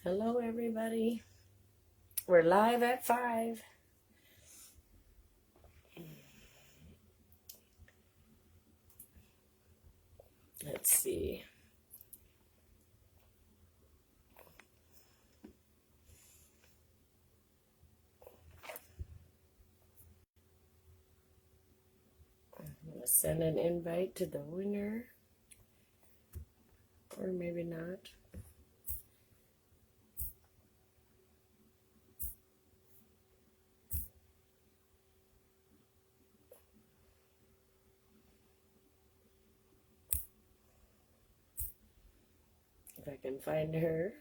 Hello, everybody. We're live at 5. Let's see. I'm going to send an invite to the winner. Or maybe not. If I can find her.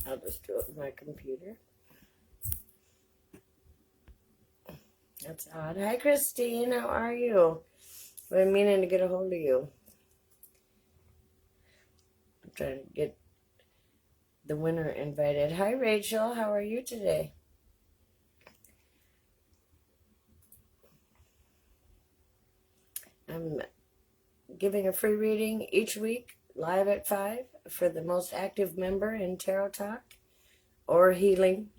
I'll just do it with my computer. That's odd. Hi, Christine. How are you? I've been meaning to get a hold of you. I'm trying to get the winner invited. Hi, Rachel. How are you today? I'm giving a free reading each week, live at 5, for the most active member in Tarot Talk or healing.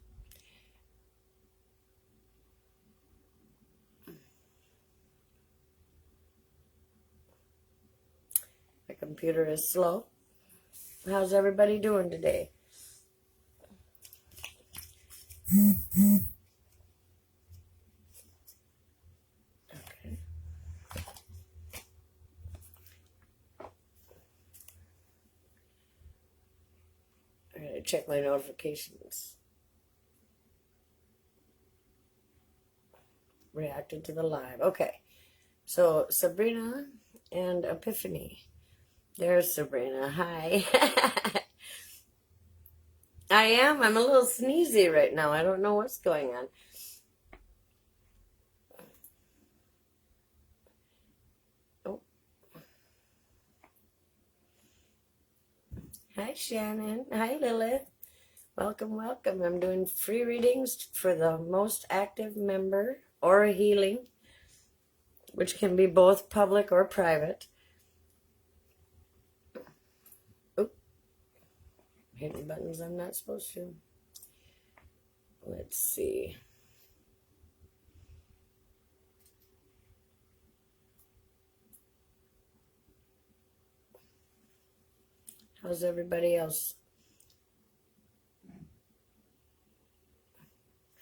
My computer is slow. How's everybody doing today? Okay. I'm going to check my notifications. Reacted to the live. Okay. So Sabrina and Epiphany. There's Sabrina. Hi. I am. I'm a little sneezy right now. I don't know what's going on. Oh. Hi, Shannon. Hi, Lilith. Welcome, welcome. I'm doing free readings for the most active member or healing, which can be both public or private. Oop. Hitting buttons I'm not supposed to. Let's see. How's everybody else?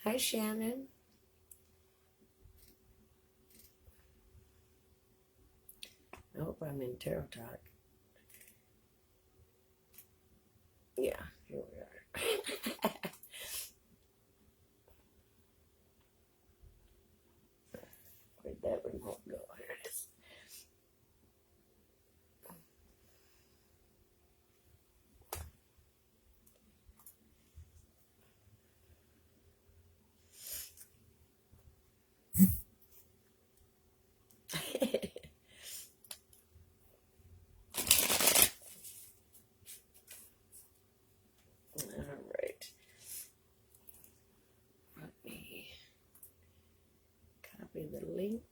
Hi, Shannon. I hope I'm in Tarot Talk. Yeah, here we are. Where'd that remote go? Here it is. All right. Let me copy the link.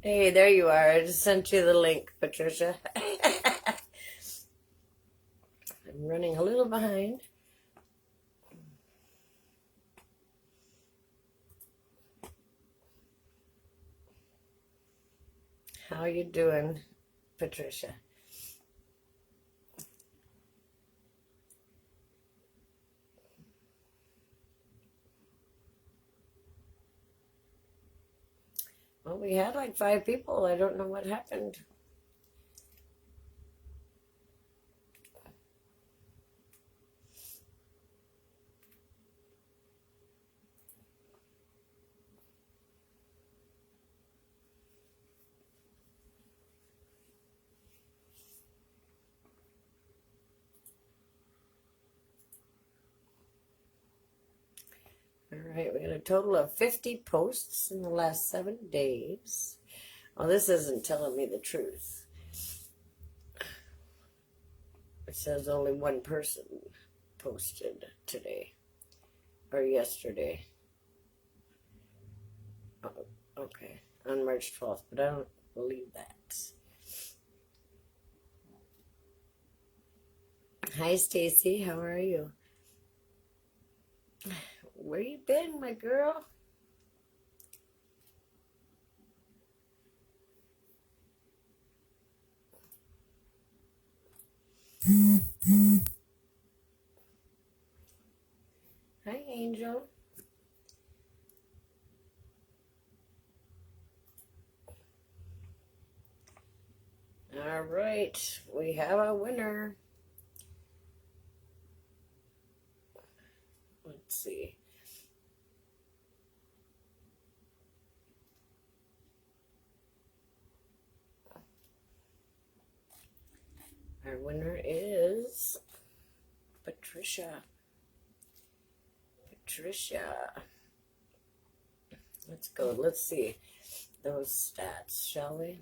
Hey, there you are. I just sent you the link, Patricia. I'm running a little behind. How you doing, Patricia? Well, we had like 5 people. I don't know what happened. All right, we got a total of 50 posts in the last 7 days. Well, this isn't telling me the truth. It says only one person posted today or yesterday. Oh, okay, on March 12th, but I don't believe that. Hi, Stacy. How are you? Where you been, my girl? Hi, Angel. All right, we have a winner. Let's see. Our winner is Patricia. Patricia. Let's go. Let's see those stats, shall we?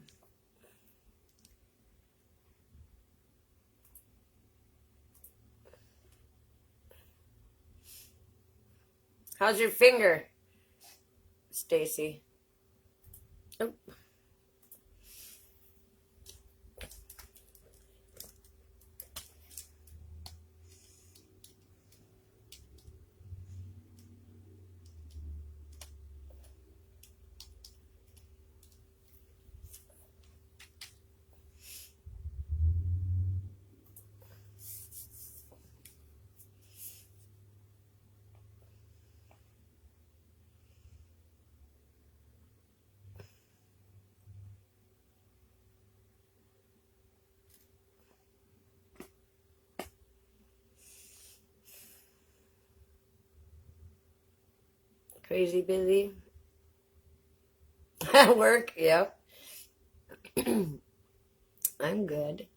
How's your finger, Stacy? Oh. Crazy busy. At work, yep. I'm good.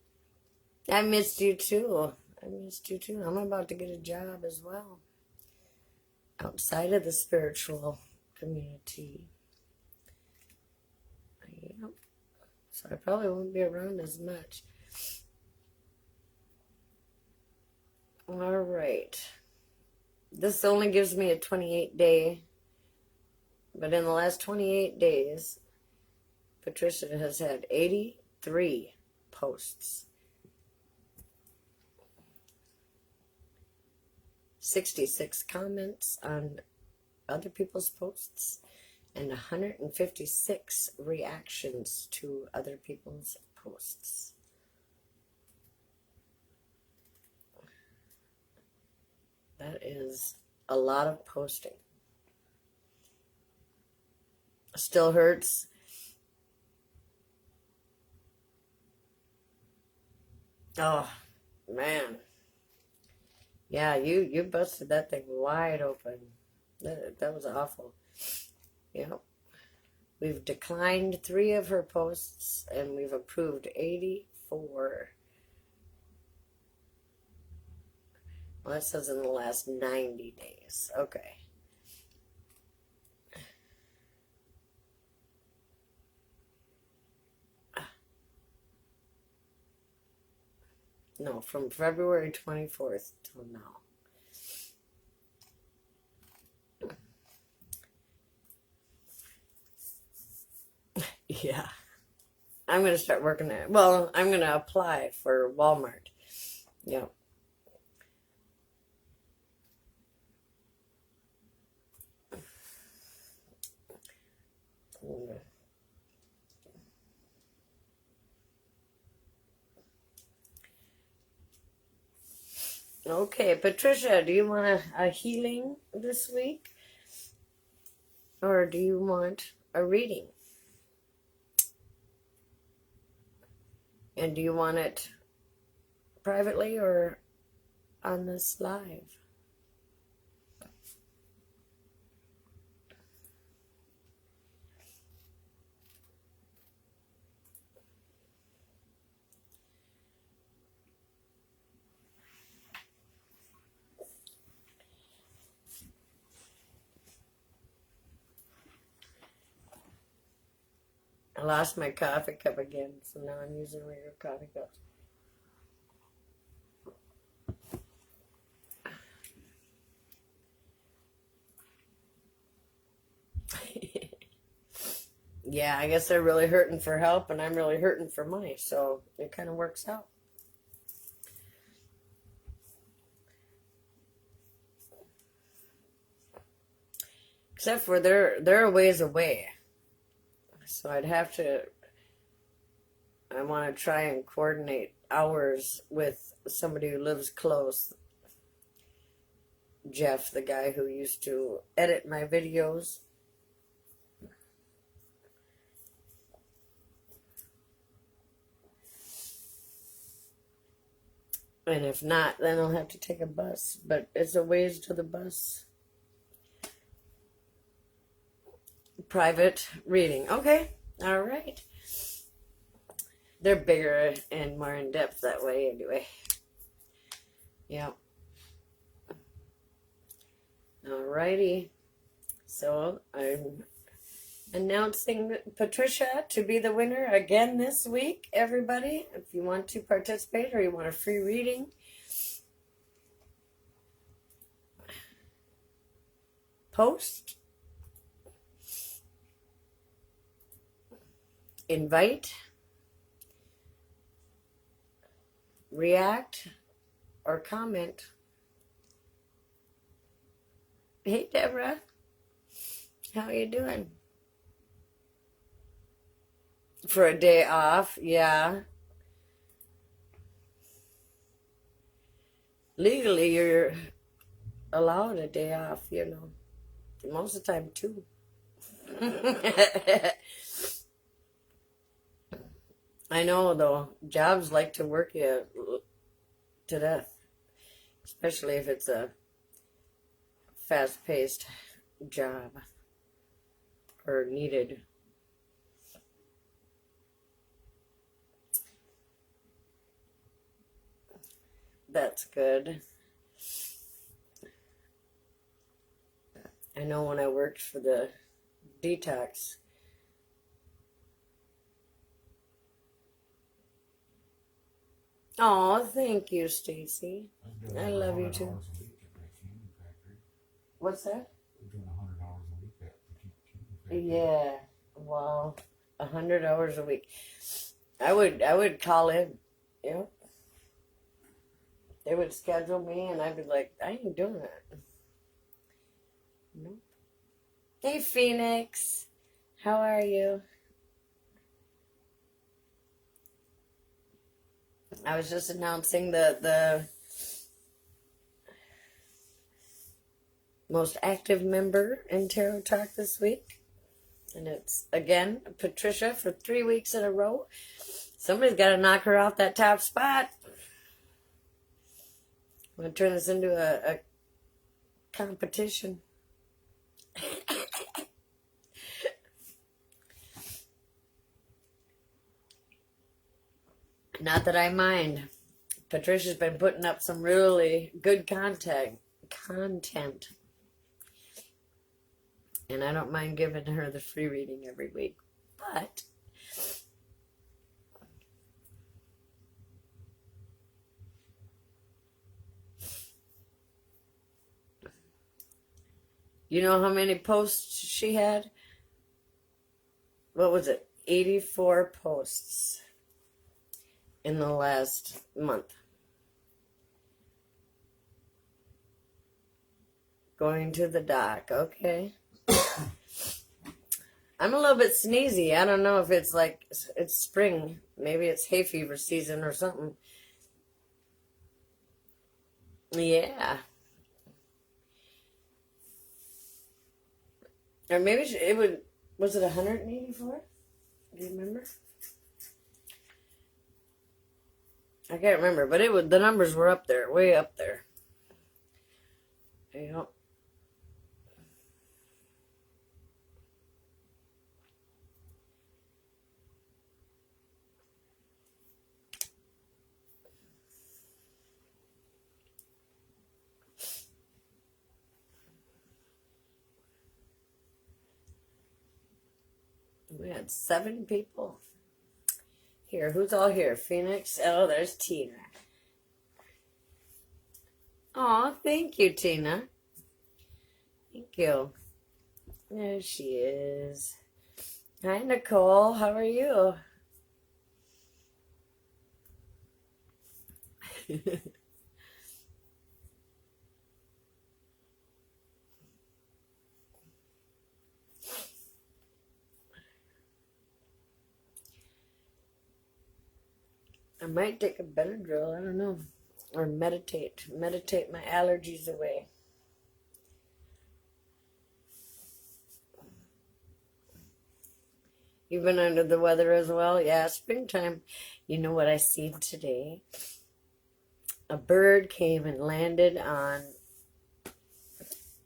I missed you too. I missed you too. I'm about to get a job as well. Outside of the spiritual community. Yep. So I probably won't be around as much. All right. This only gives me a 28-day, but in the last 28 days, Patricia has had 83 posts, 66 comments on other people's posts, and 156 reactions to other people's posts. That is a lot of posting. Still hurts. Oh, man. Yeah, you busted that thing wide open. That was awful. Yep. We've declined 3 of her posts, and we've approved 84. Well, that says in the last 90 days. Okay. No, from February 24th till now. Yeah. I'm going to start working at it. Well, I'm going to apply for Walmart. Yeah. Okay, Patricia, do you want a healing this week? Or do you want a reading? And do you want it privately or on this live? I lost my coffee cup again, so now I'm using regular coffee cups. Yeah, I guess they're really hurting for help, and I'm really hurting for money, so it kind of works out. Except for they're a ways away, so I want to try and coordinate hours with somebody who lives close. Jeff, the guy who used to edit my videos. And if not, then I'll have to take a bus. But it's a ways to the bus. Private reading. Okay. All right. They're bigger and more in depth that way anyway. Yeah. All righty. So I'm announcing Patricia to be the winner again this week, everybody. If you want to participate or you want a free reading, post, invite, react, or comment. Hey, Deborah. How are you doing? For a day off, yeah. Legally, you're allowed a day off, you know. Most of the time, two. I know, though. Jobs like to work you to death. Especially if it's a fast-paced job. Or needed. That's good. I know when I worked for the detox. Oh, thank you, Stacy. I love you too. What's that? Doing 100 hours a week at the candy factory. Yeah. Wow. 100 hours a week. I would call in. Yeah. They would schedule me and I'd be like, I ain't doing that. Nope. Hey, Phoenix. How are you? I was just announcing the most active member in Tarot Talk this week. And it's, again, Patricia for 3 weeks in a row. Somebody's got to knock her off that top spot. I'm going to turn this into a competition. Not that I mind. Patricia's been putting up some really good content. And I don't mind giving her the free reading every week. But you know how many posts she had? What was it? 84 posts in the last month. Going to the dock. Okay. I'm a little bit sneezy. I don't know if it's like it's spring. Maybe it's hay fever season or something. Yeah. Or maybe it would. Was it 184? Do you remember? I can't remember, but it was, the numbers were up there, way up there. You know. Yeah, That's 7 people. Here, who's all here? Phoenix? Oh, there's Tina. Oh, thank you, Tina. Thank you. There she is. Hi, Nicole. How are you? I might take a Benadryl, I don't know. Or meditate. Meditate my allergies away. You've been under the weather as well? Yeah, springtime. You know what I seen today? A bird came and landed on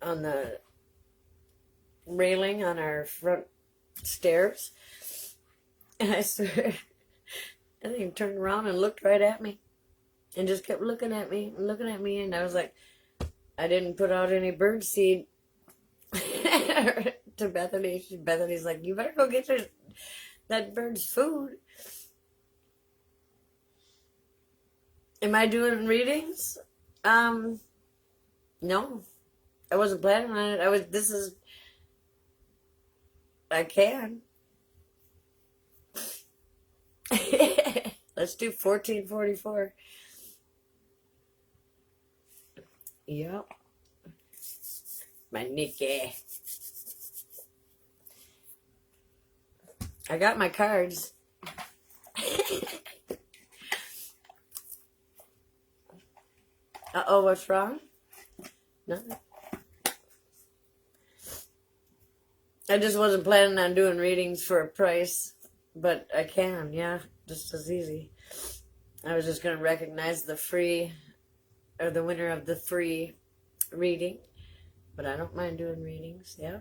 the railing on our front stairs. And I swear, I think he turned around and looked right at me. And just kept looking at me and looking at me. And I was like, I didn't put out any bird seed to Bethany. Bethany's like, you better go get that bird's food. Am I doing readings? No. I wasn't planning on it. I can. Let's do 1444. Yep. My Nikki. I got my cards. Uh-oh, what's wrong? Nothing. I just wasn't planning on doing readings for a price, but I can, yeah, just as easy. I was just going to recognize the free, or the winner of the free reading, but I don't mind doing readings, yeah.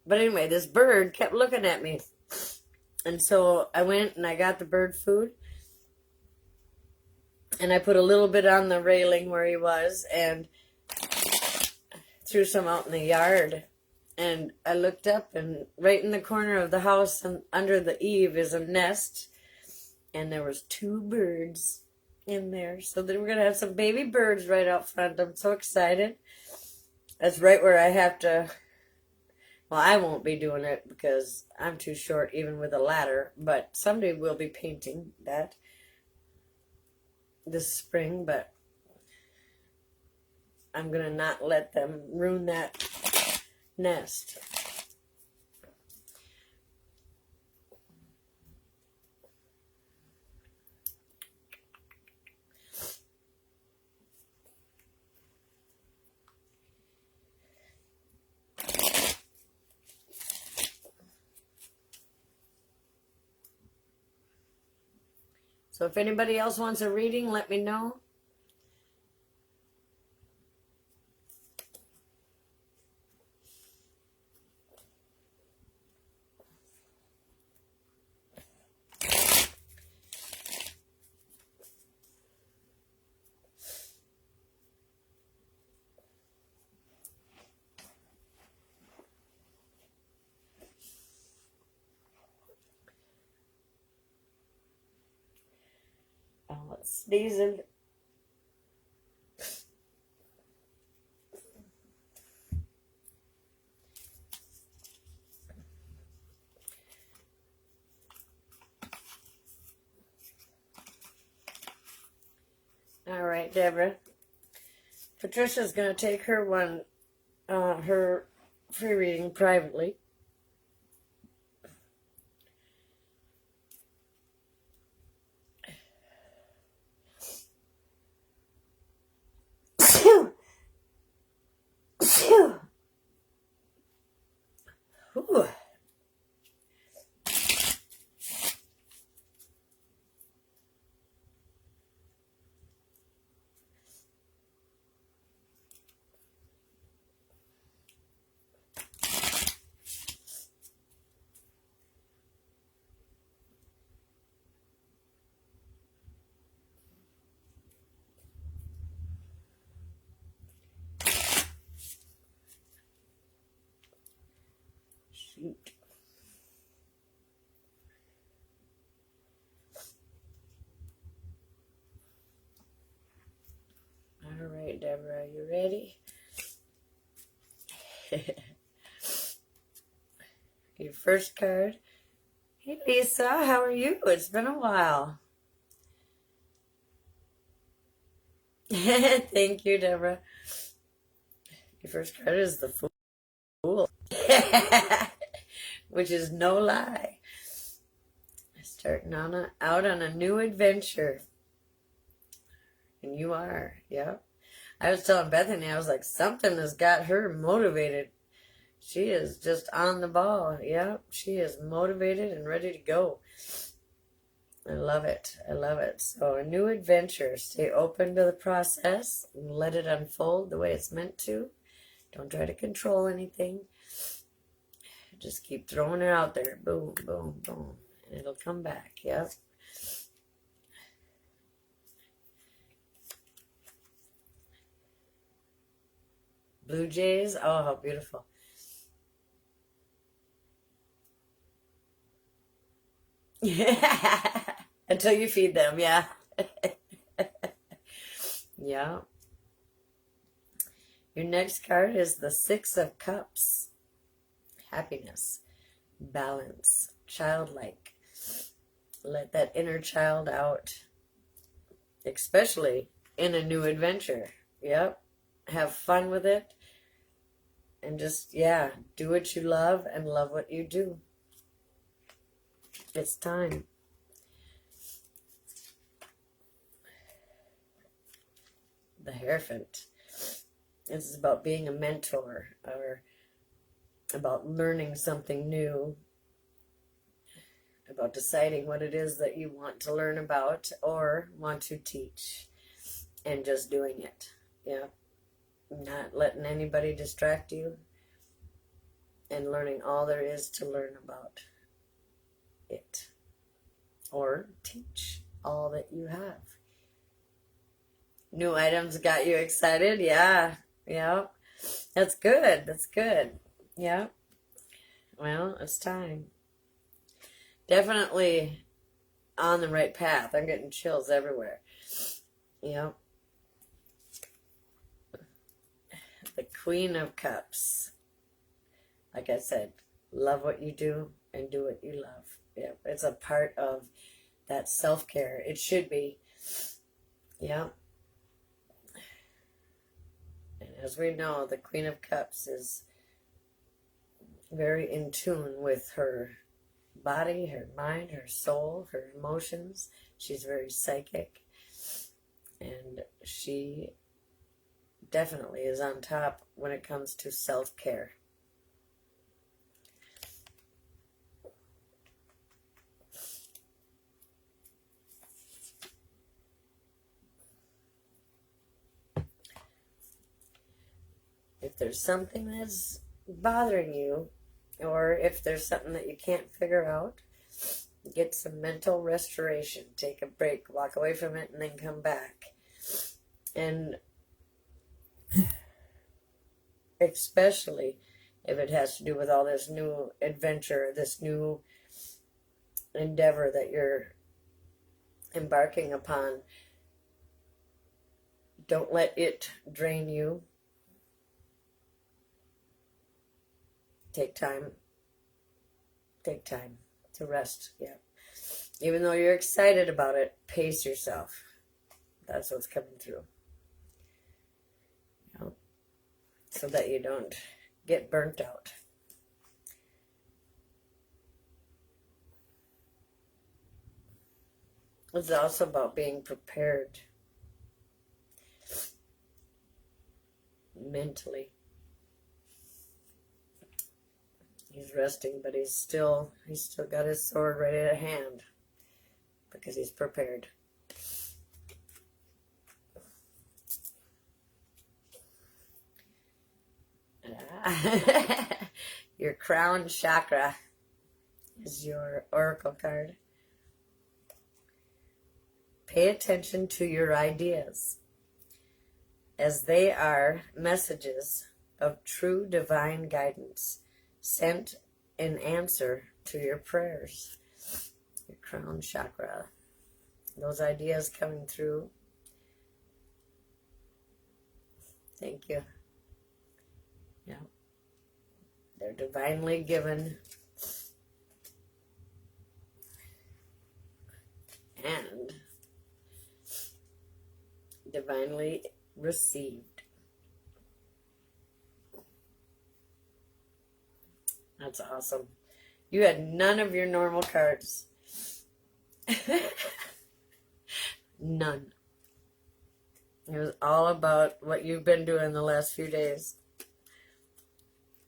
But anyway, this bird kept looking at me, and so I went and I got the bird food, and I put a little bit on the railing where he was, and threw some out in the yard. And I looked up, and right in the corner of the house and under the eave is a nest, and there was 2 birds in there. So then we're going to have some baby birds right out front. I'm so excited. That's right where I have to, well, I won't be doing it because I'm too short even with a ladder, but someday we'll be painting that this spring, but I'm going to not let them ruin that nest. So if anybody else wants a reading, let me know. Oh, it's sneezing. All right, Deborah. Patricia's going to take her one, her free reading privately. Ooh. feet. All right, Deborah, you ready? Your first card. Hey, Lisa, how are you? It's been a while. Thank you, Deborah. Your first card is the Fool. Which is no lie. Starting out on a new adventure. And you are, yeah. I was telling Bethany, I was like, something has got her motivated. She is just on the ball. Yeah, she is motivated and ready to go. I love it. I love it. So a new adventure. Stay open to the process and let it unfold the way it's meant to. Don't try to control anything. Just keep throwing it out there. Boom, boom, boom. And it'll come back. Yep. Blue jays. Oh, how beautiful. Until you feed them, yeah. Yeah. Your next card is the Six of Cups. Happiness, balance, childlike. Let that inner child out, especially in a new adventure. Yep. Have fun with it. And just, yeah, do what you love and love what you do. It's time. The Hierophant. This is about being a mentor or about learning something new, about deciding what it is that you want to learn about or want to teach, and just doing it. Yeah. Not letting anybody distract you, and learning all there is to learn about it, or teach all that you have. New items got you excited? Yeah. Yeah. That's good. That's good. Yeah. Well, it's time. Definitely on the right path. I'm getting chills everywhere. Yeah. The Queen of Cups. Like I said, love what you do and do what you love. Yeah. It's a part of that self-care. It should be. Yeah. And as we know, the Queen of Cups is very in tune with her body, her mind, her soul, her emotions. She's very psychic. And she definitely is on top when it comes to self-care. If there's something that's bothering you, or if there's something that you can't figure out, get some mental restoration. Take a break, walk away from it, and then come back. And especially if it has to do with all this new adventure, this new endeavor that you're embarking upon, don't let it drain you. Take time. Take time to rest. Yeah. Even though you're excited about it, pace yourself. That's what's coming through. You know, so that you don't get burnt out. It's also about being prepared mentally. He's resting, but he's still got his sword ready at hand because he's prepared. Your crown chakra is your oracle card. Pay attention to your ideas, as they are messages of true divine guidance sent an answer to your prayers. Your crown chakra. Those ideas coming through. Thank you. Yeah. They're divinely given and divinely received. That's awesome. You had none of your normal cards. None. It was all about what you've been doing the last few days.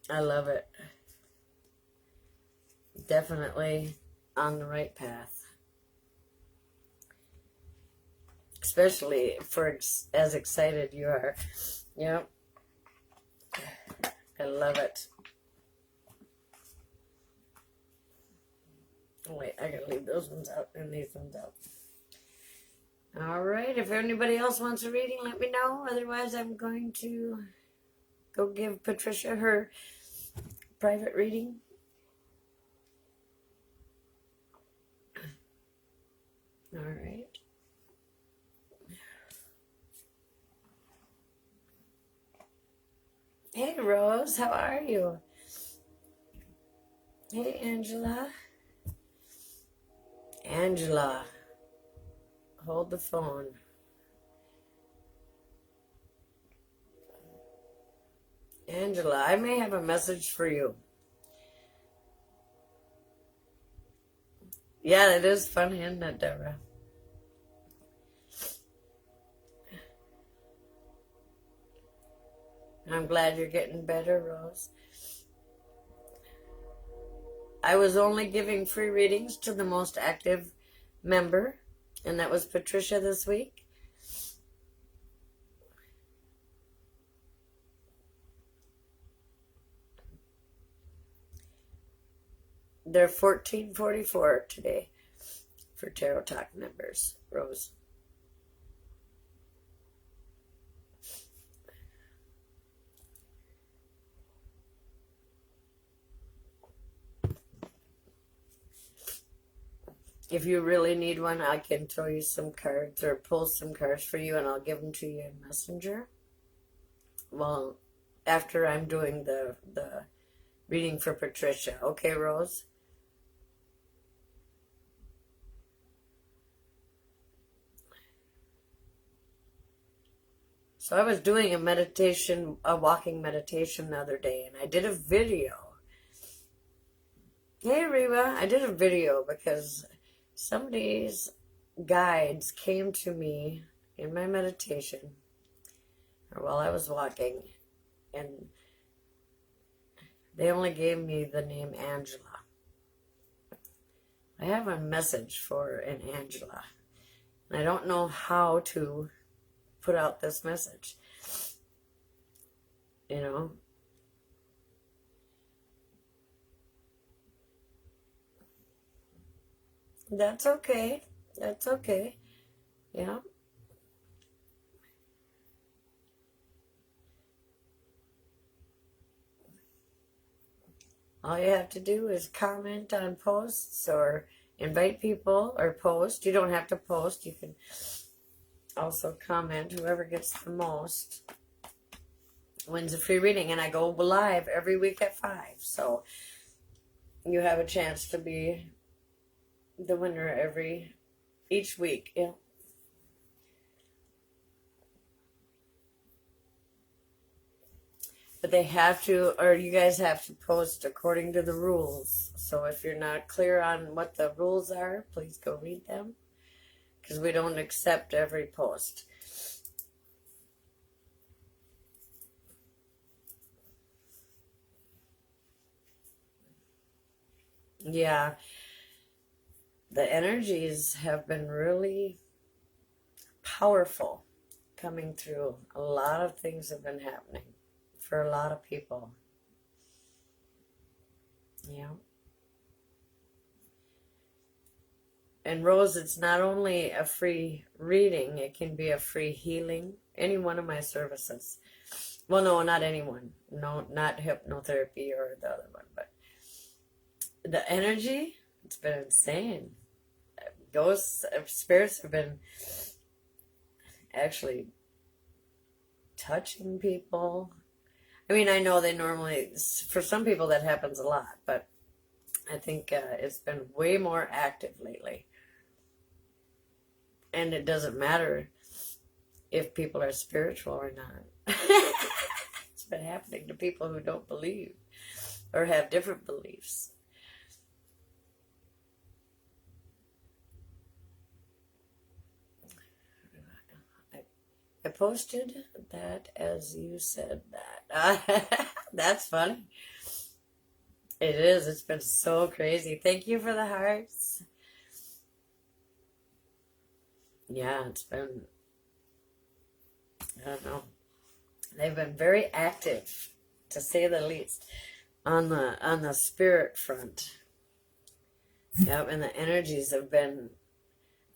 I love it. Definitely on the right path. Especially for as excited you are. Yep. I love it. Oh, wait, I gotta leave those ones out and these ones out. All right, if anybody else wants a reading, let me know. Otherwise, I'm going to go give Patricia her private reading. All right. Hey, Rose, how are you? Hey, Angela. Angela, hold the phone. Angela, I may have a message for you. Yeah, it is funny, isn't it, Deborah? I'm glad you're getting better, Rose. I was only giving free readings to the most active member, and that was Patricia this week. They're 1444 today for Tarot Talk members, Rose. If you really need one, I can throw you some cards or pull some cards for you, and I'll give them to you in Messenger. Well, after I'm doing the reading for Patricia. Okay, Rose? So I was doing a walking meditation the other day, and I did a video. Hey, Reba, I did a video because somebody's guides came to me in my meditation or while I was walking, and they only gave me the name Angela. I have a message for an Angela, and I don't know how to put out this message. You know? That's okay. That's okay. Yeah. All you have to do is comment on posts or invite people or post. You don't have to post. You can also comment. Whoever gets the most wins a free reading. And I go live every week at 5. So you have a chance to be the winner each week. Yeah. But they have to, or you guys have to post according to the rules. So if you're not clear on what the rules are, please go read them. Because we don't accept every post. Yeah. The energies have been really powerful coming through. A lot of things have been happening for a lot of people. Yeah. And Rose, it's not only a free reading, it can be a free healing. Any one of my services. Well, no, not anyone. No, not hypnotherapy or the other one, but The energy, it's been insane. Ghosts, spirits have been actually touching people. I mean, I know they normally, for some people that happens a lot, but I think it's been way more active lately. And it doesn't matter if people are spiritual or not. It's been happening to people who don't believe or have different beliefs. I posted that as you said that. That's funny. It is. It's been so crazy. Thank you for the hearts. Yeah, it's been, I don't know. They've been very active, to say the least, on the spirit front. Yep, and the energies have been,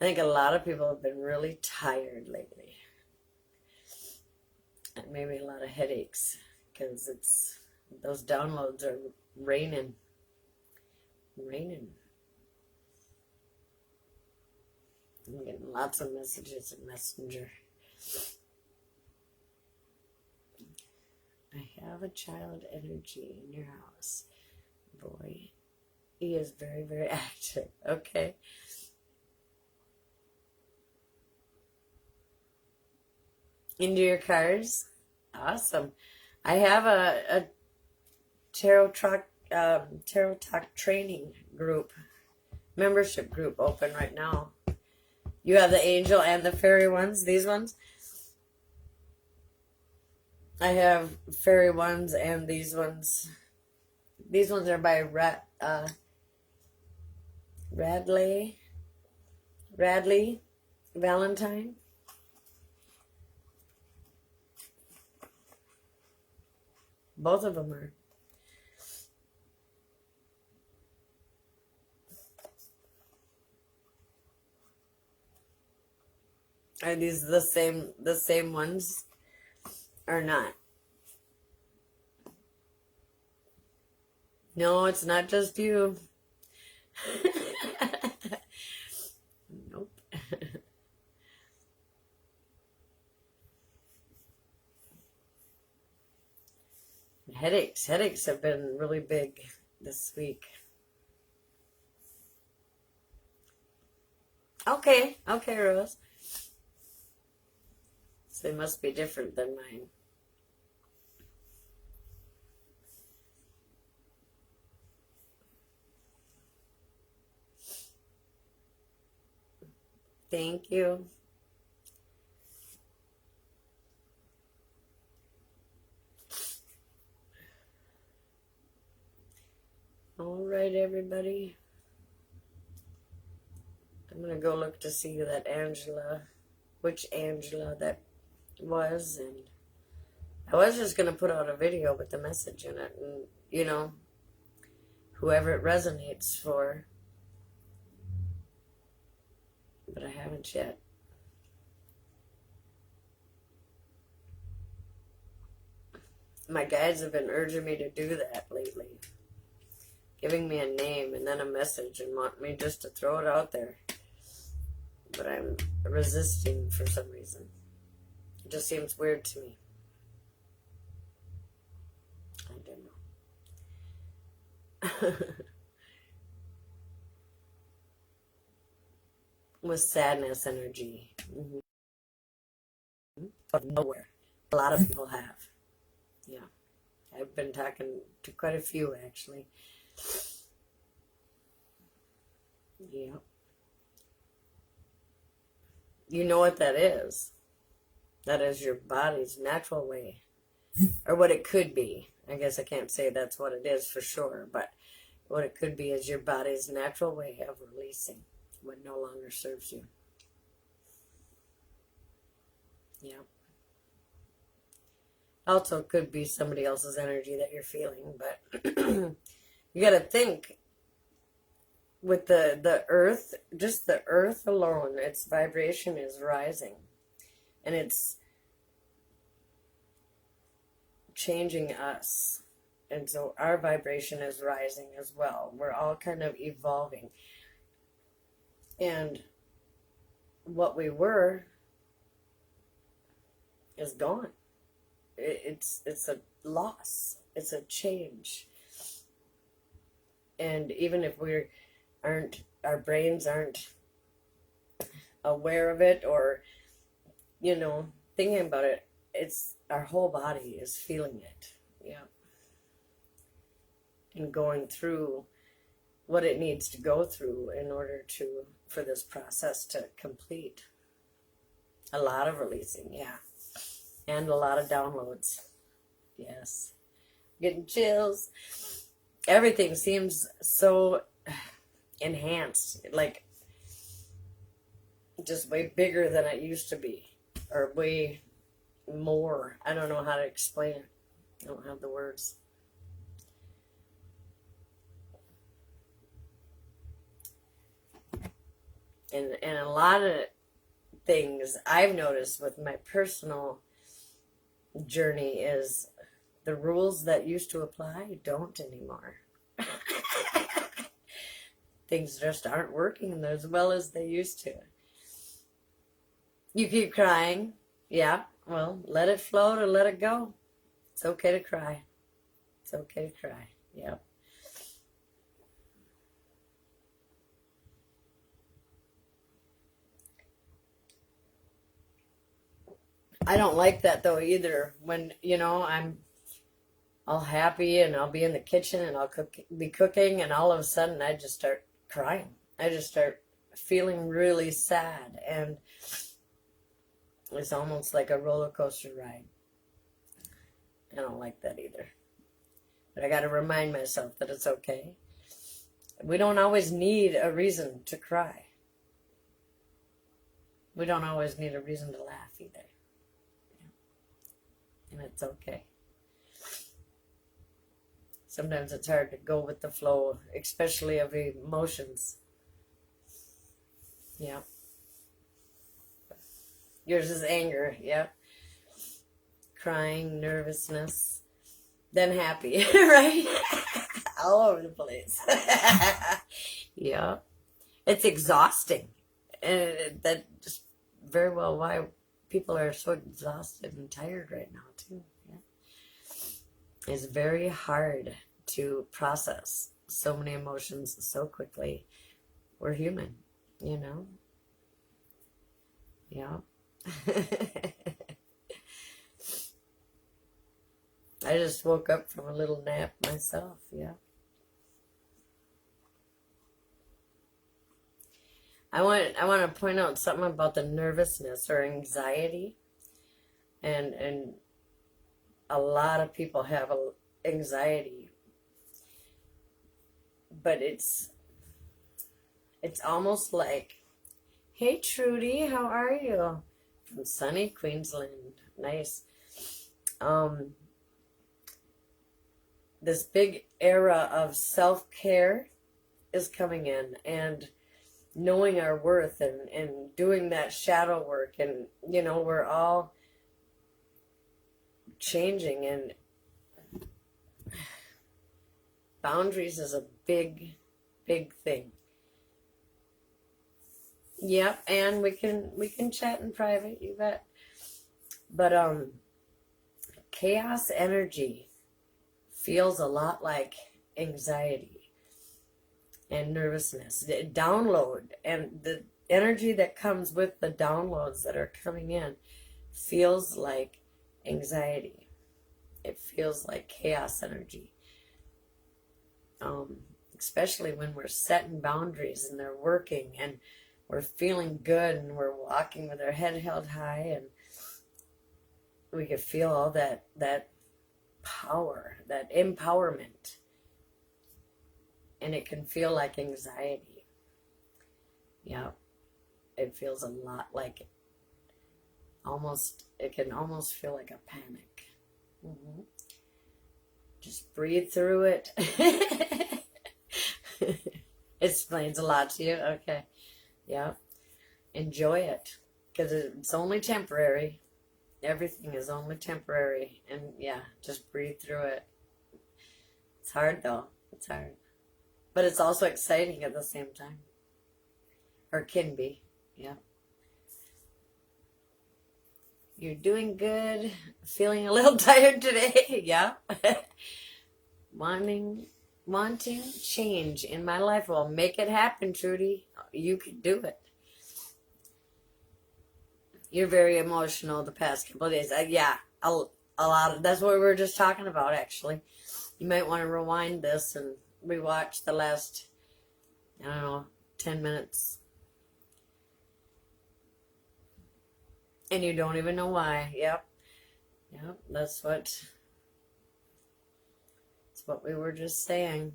I think a lot of people have been really tired lately. And maybe a lot of headaches, because it's, those downloads are raining. I'm getting lots of messages in Messenger. I have a child energy in your house. Boy, he is very, very active. Okay. Into your cards. Awesome. I have a tarot talk training group, membership group open right now. You have the angel and the fairy ones, these ones. I have fairy ones and these ones. These ones are by Radley Valentine. Both of them are. Are these the same ones or not? No, it's not just you. Nope. Headaches have been really big this week. Okay, Rose. So they must be different than mine. Thank you. All right, everybody. I'm going to go look to see which Angela that was. And I was just going to put out a video with the message in it. And, you know, whoever it resonates for. But I haven't yet. My guides have been urging me to do that lately. Giving me a name and then a message and want me just to throw it out there. But I'm resisting for some reason. It just seems weird to me. I don't know. With sadness energy. Mm-hmm. Out of nowhere. A lot of people have. Yeah. I've been talking to quite a few, actually. Yeah. You know what that is. That is your body's natural way. Or what it could be. I guess I can't say that's what it is for sure, but what it could be is your body's natural way of releasing what no longer serves you. Yeah. Also could be somebody else's energy that you're feeling, but you got to think with the earth, just the earth alone, its vibration is rising, and it's changing us. And so our vibration is rising as well. We're all kind of evolving. And what we were is gone. It's a loss. It's a change. And even if our brains aren't aware of it or, thinking about it, it's our whole body is feeling it. Yeah. And going through what it needs to go through in order for this process to complete. A lot of releasing, yeah. And a lot of downloads. Yes. Getting chills. Everything seems so enhanced, like just way bigger than it used to be, or way more. I don't know how to explain it. I don't have the words. And a lot of things I've noticed with my personal journey is the rules that used to apply don't anymore. Things just aren't working as well as they used to. You keep crying. Yeah, well, let it float or let it go. It's okay to cry. It's okay to cry. Yep. I don't like that though either. When, I'm all happy and I'll be in the kitchen and I'll be cooking, and all of a sudden I just start crying. I just start feeling really sad, and it's almost like a roller coaster ride. I don't like that either. But I got to remind myself that it's okay. We don't always need a reason to cry. We don't always need a reason to laugh either. And it's okay. Sometimes it's hard to go with the flow, especially of emotions. Yeah. Yours is anger, yeah. Crying, nervousness, then happy, right? All over the place. Yeah. It's exhausting. And that just very well why people are so exhausted and tired right now, too. Yeah. It's very hard to process so many emotions so quickly. We're human, Yeah. I just woke up from a little nap myself, yeah. I want to point out something about the nervousness or anxiety, and a lot of people have anxiety, but it's almost like, hey Trudy, how are you? From sunny Queensland, nice. This big era of self-care is coming in, and knowing our worth, and doing that shadow work, and we're all changing, and boundaries is a big thing. Yep, and we can chat in private, you bet. But chaos energy feels a lot like anxiety and nervousness. The download and the energy that comes with the downloads that are coming in feels like anxiety. It feels like chaos energy. Especially when we're setting boundaries and they're working and we're feeling good and we're walking with our head held high, and we can feel all that power, that empowerment, and it can feel like anxiety. Yeah, it feels a lot like it can almost feel like a panic. Mm-hmm. Just breathe through it. It explains a lot to you. Okay. Yeah. Enjoy it, because it's only temporary. Everything is only temporary. And yeah, just breathe through it. It's hard though. It's hard. But it's also exciting at the same time. Or can be. Yeah. You're doing good. Feeling a little tired today. Yeah. Wanting change in my life. Well, make it happen, Trudy. You can do it. You're very emotional the past couple of days. Yeah, a lot of, that's what we were just talking about, actually. You might want to rewind this and rewatch the last, I don't know, 10 minutes. And you don't even know why. Yep. That's what we were just saying.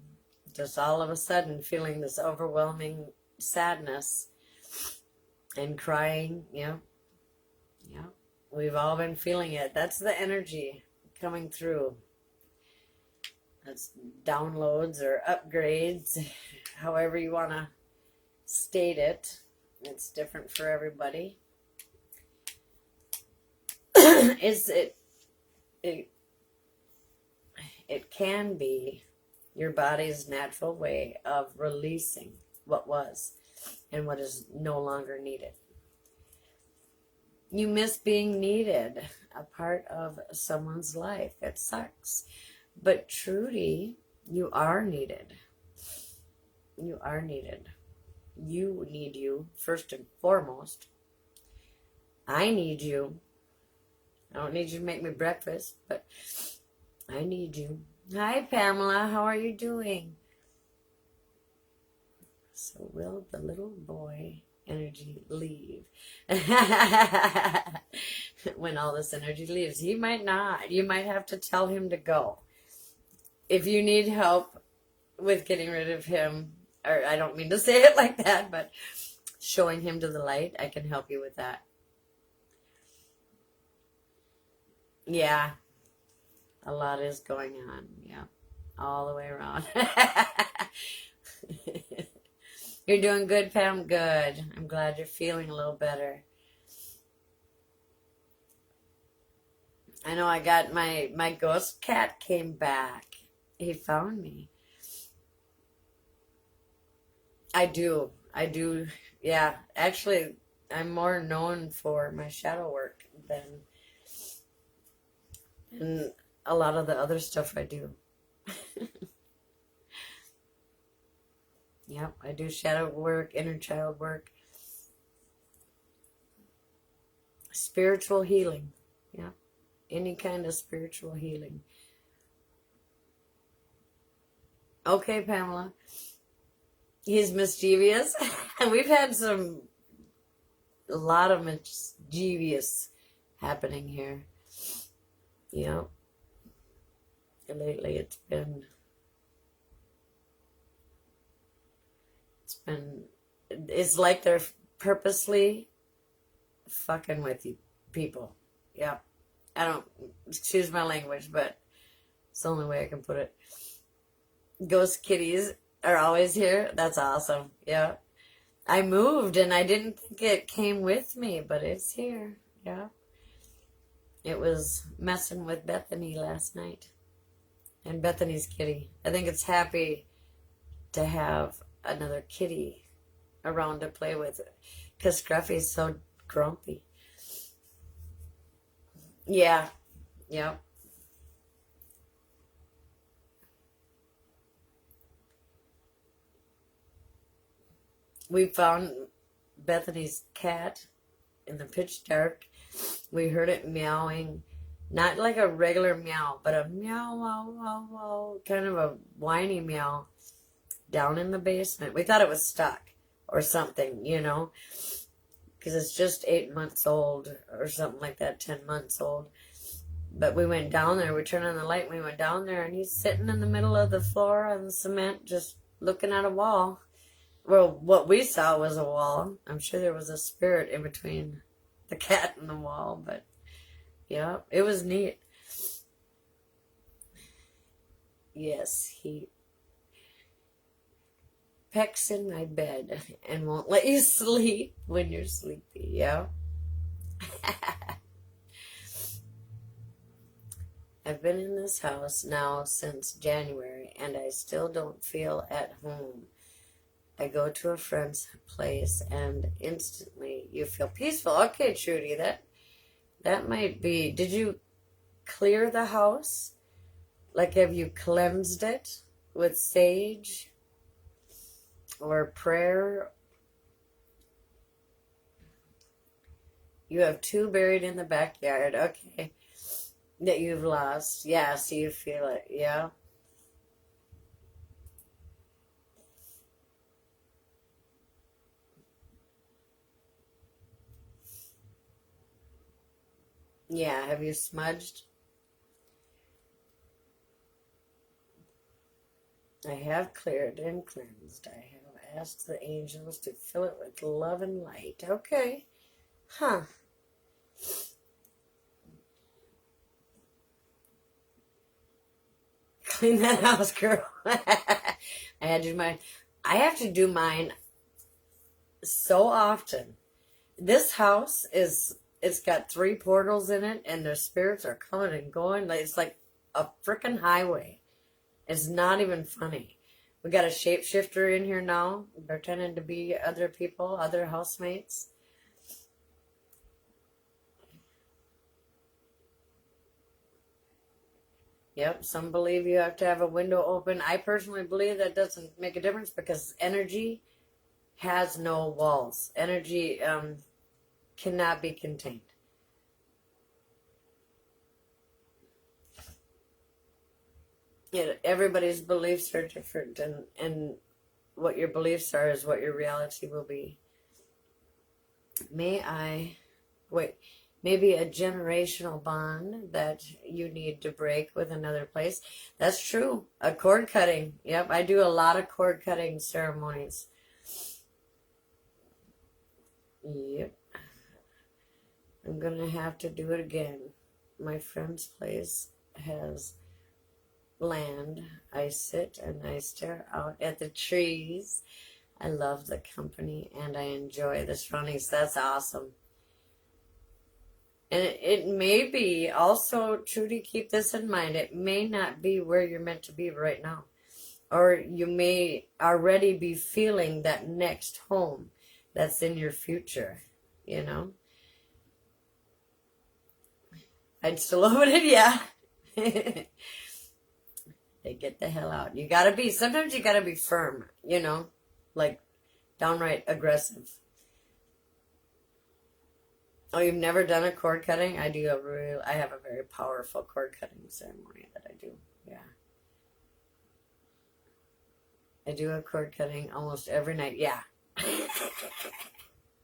Just all of a sudden feeling this overwhelming sadness and crying. Yeah. We've all been feeling it. That's the energy coming through. That's downloads or upgrades, however you want to state it. It's different for everybody. It can be your body's natural way of releasing what was and what is no longer needed. You miss being needed, a part of someone's life. It sucks. But Trudy, you are needed. You are needed. You need you, first and foremost. I need you. I don't need you to make me breakfast, but I need you. Hi, Pamela. How are you doing? So will the little boy energy leave? When all this energy leaves. He might not. You might have to tell him to go. If you need help with getting rid of him, or I don't mean to say it like that, but showing him to the light, I can help you with that. Yeah, a lot is going on. Yeah, all the way around. You're doing good, Pam. Good. I'm glad you're feeling a little better. I know I got my ghost cat came back. He found me. I do. Yeah, actually, I'm more known for my shadow work than a lot of the other stuff I do. Yep, I do shadow work, inner child work, spiritual healing. Yeah, any kind of spiritual healing. Okay, Pamela. He's mischievous. We've had a lot of mischievous happening here. Yep. Lately it's like they're purposely fucking with you people. Yeah. I don't, excuse my language, but it's the only way I can put it. Ghost kitties are always here. That's awesome. Yeah. I moved and I didn't think it came with me, but it's here. Yeah. It was messing with Bethany last night. And Bethany's kitty. I think it's happy to have another kitty around to play with, because Scruffy's so grumpy. Yeah. Yep. We found Bethany's cat in the pitch dark. We heard it meowing, not like a regular meow, but a meow, wow, wow, wow, kind of a whiny meow down in the basement. We thought it was stuck or something, because it's just 8 months old or something like that, 10 months old. But we went down there, we turned on the light, and we went down there, and he's sitting in the middle of the floor on the cement, just looking at a wall. Well, what we saw was a wall. I'm sure there was a spirit in between the cat and the wall, but yeah, it was neat. Yes, he pecks in my bed and won't let you sleep when you're sleepy, yeah? I've been in this house now since January, and I still don't feel at home. I go to a friend's place, and instantly you feel peaceful. Okay, Trudy, that might be. Did you clear the house? Like, have you cleansed it with sage or prayer? You have 2 buried in the backyard. Okay. That you've lost. Yeah, so you feel it. Yeah. Yeah, have you smudged? I have cleared and cleansed. I have asked the angels to fill it with love and light. Okay. Huh. Clean that house, girl. I had to do mine. I have to do mine so often. This house it's got 3 portals in it, and the spirits are coming and going. It's like a freaking highway. It's not even funny. We got a shapeshifter in here now, pretending to be other people, other housemates. Yep, some believe you have to have a window open. I personally believe that doesn't make a difference because energy has no walls. Energy cannot be contained. Everybody's beliefs are different, and what your beliefs are is what your reality will be. Maybe a generational bond that you need to break with another place. That's true. A cord cutting. Yep, I do a lot of cord cutting ceremonies. Yep. I'm going to have to do it again. My friend's place has land. I sit and I stare out at the trees. I love the company and I enjoy the surroundings. That's awesome. And it may be also true to keep this in mind. It may not be where you're meant to be right now. Or you may already be feeling that next home that's in your future, you know? I'd still open it, yeah. They get the hell out. Sometimes you gotta be firm, like downright aggressive. Oh, you've never done a cord cutting? I have a very powerful cord cutting ceremony that I do. Yeah. I do a cord cutting almost every night. Yeah.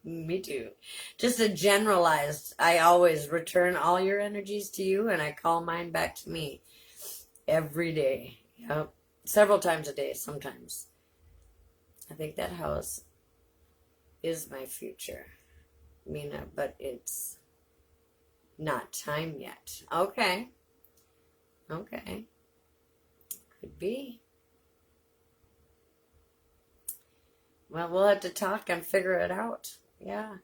Me too. Just a generalized, I always return all your energies to you and I call mine back to me every day. Yep. Several times a day sometimes. I think that house is my future, Meena, but it's not time yet. Okay. Okay. Could be. Well, we'll have to talk and figure it out. Yeah.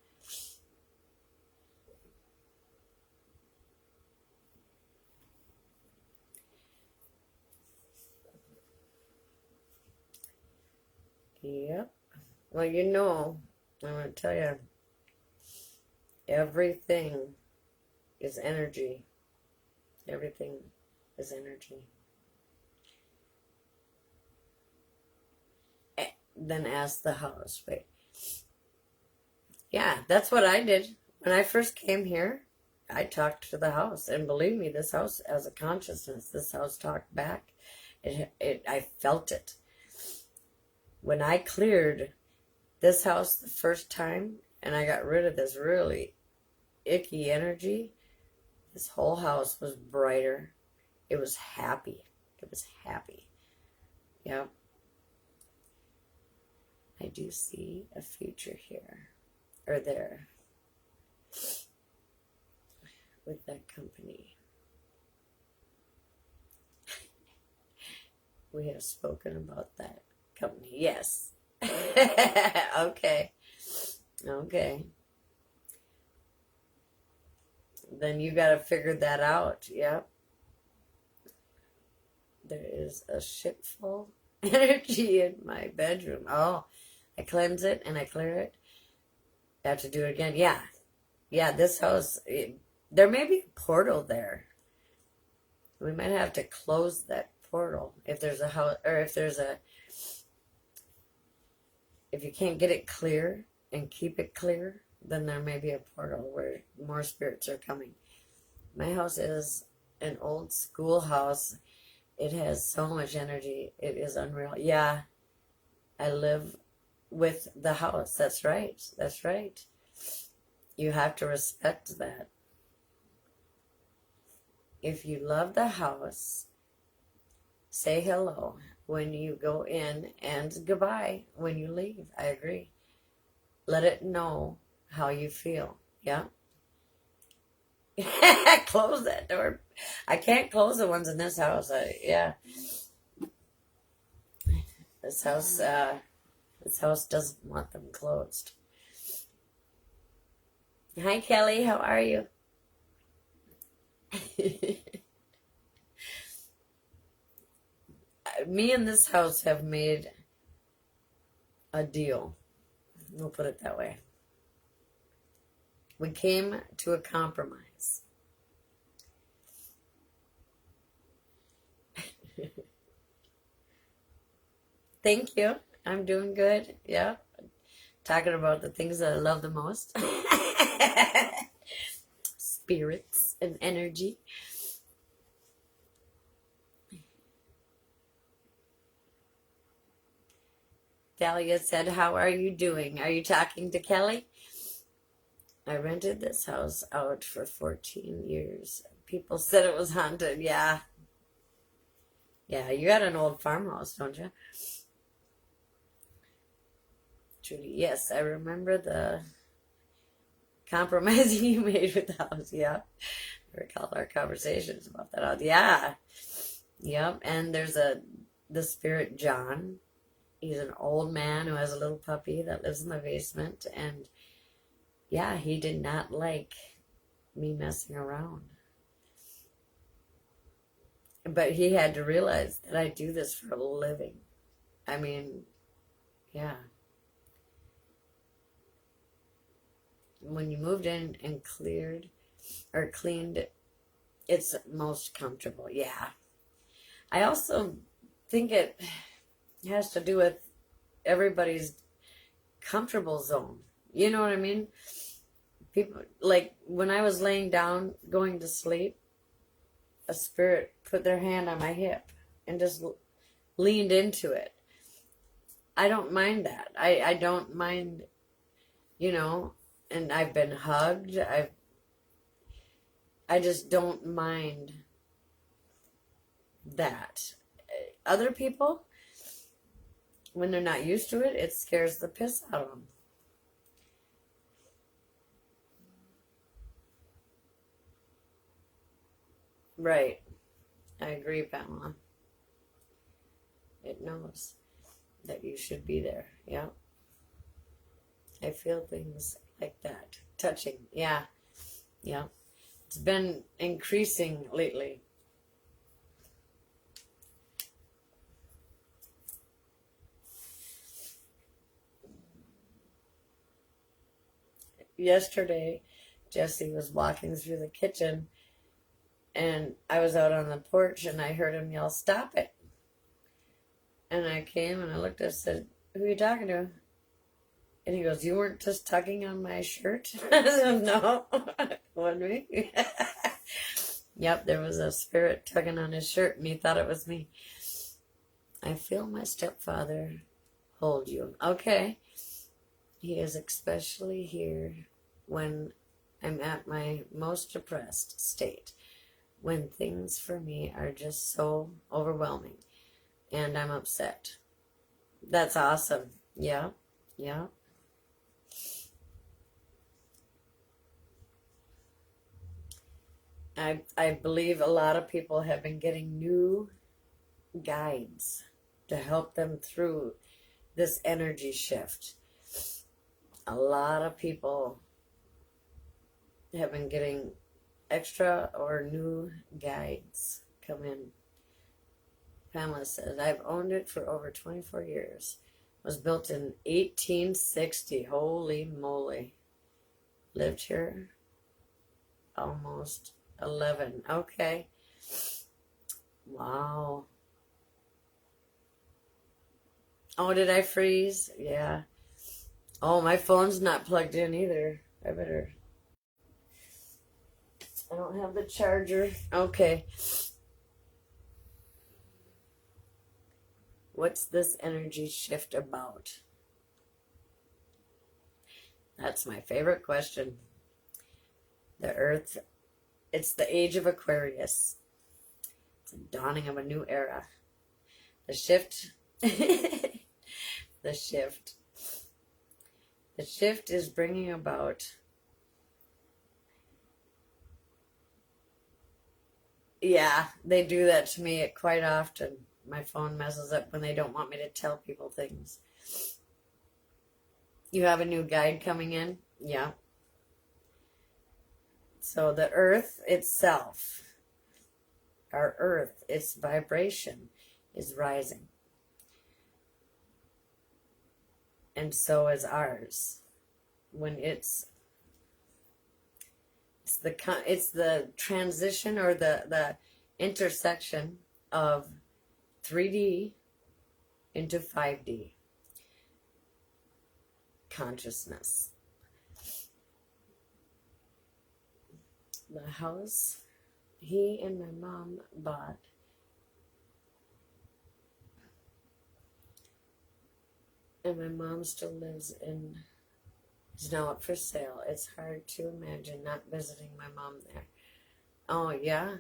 Yep. Well, I'm going to tell you, everything is energy. Everything is energy. Then ask the house. Wait. Yeah, that's what I did. When I first came here, I talked to the house. And believe me, this house has a consciousness. This house talked back. I felt it. When I cleared this house the first time and I got rid of this really icky energy, this whole house was brighter. It was happy. It was happy. Yep. I do see a future here or there with that company. We have spoken about that company. Yes. Okay. Okay. Then you got to figure that out. Yep. There is a shitful energy in my bedroom. Oh, I cleanse it and I clear it. I have to do it again. Yeah. Yeah, this house, there may be a portal there. We might have to close that portal if there's a house, or if you can't get it clear and keep it clear, then there may be a portal where more spirits are coming. My house is an old school house. It has so much energy. It is unreal. Yeah, I live with the house. That's right. That's right. You have to respect that. If you love the house, say hello when you go in and goodbye when you leave. I agree. Let it know how you feel. Yeah. Close that door. I can't close the ones in this house. Yeah. This house doesn't want them closed. Hi, Kelly. How are you? Me and this house have made a deal. We'll put it that way. We came to a compromise. Thank you. I'm doing good. Yeah. Talking about the things that I love the most. Spirits and energy. Dahlia said, how are you doing? Are you talking to Kelly? I rented this house out for 14 years. People said it was haunted. Yeah. Yeah, you got an old farmhouse, don't you? Trudy, yes, I remember the compromise you made with the house. Yeah. I recall our conversations about that house. Yeah. Yep. And there's the spirit John. He's an old man who has a little puppy that lives in the basement. And yeah, he did not like me messing around. But he had to realize that I do this for a living. I mean, yeah. When you moved in and cleaned, it's most comfortable. Yeah. I also think it has to do with everybody's comfortable zone. You know what I mean? People, like when I was laying down going to sleep, a spirit put their hand on my hip and just leaned into it. I don't mind that. I don't mind, and I've been hugged. I just don't mind that. Other people, when they're not used to it, it scares the piss out of them. Right. I agree, Pamela. It knows that you should be there. Yeah. I feel things like that. Touching. Yeah. Yeah. It's been increasing lately. Yesterday, Jesse was walking through the kitchen and I was out on the porch and I heard him yell, "Stop it." And I came and I looked and said, "Who are you talking to?" And he goes, "You weren't just tugging on my shirt?" I said, "No, it wasn't me." Yep, there was a spirit tugging on his shirt and he thought it was me. I feel my stepfather hold you. Okay. He is especially here when I'm at my most depressed state, when things for me are just so overwhelming and I'm upset. That's awesome. Yeah, yeah. I believe a lot of people have been getting new guides to help them through this energy shift. A lot of people have been getting extra or new guides come in. Pamela says, I've owned it for over 24 years. It was built in 1860. Holy moly. Lived here almost 11. Okay. Wow. Oh, did I freeze? Yeah. Oh, my phone's not plugged in either. I don't have the charger. Okay. What's this energy shift about? That's my favorite question. The earth, it's the age of Aquarius. It's a dawning of a new era. The shift, the shift. The shift is bringing about, yeah, they do that to me quite often. My phone messes up when they don't want me to tell people things. You have a new guide coming in? Yeah. So the earth itself, our earth, its vibration is rising. And so is ours. When it's the transition or the intersection of 3D into 5D consciousness. The house he and my mom bought and my mom still lives in, is now up for sale. It's hard to imagine not visiting my mom there. Oh, yeah.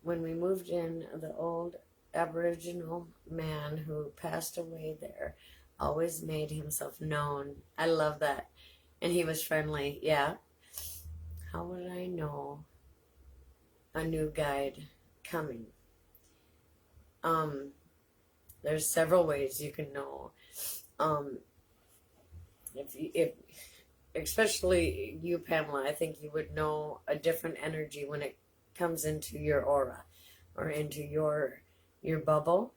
When we moved in, the old Aboriginal man who passed away there always made himself known. I love that. And he was friendly. Yeah. How would I know a new guide coming? There's several ways you can know. If especially you, Pamela, I think you would know a different energy when it comes into your aura or into your bubble.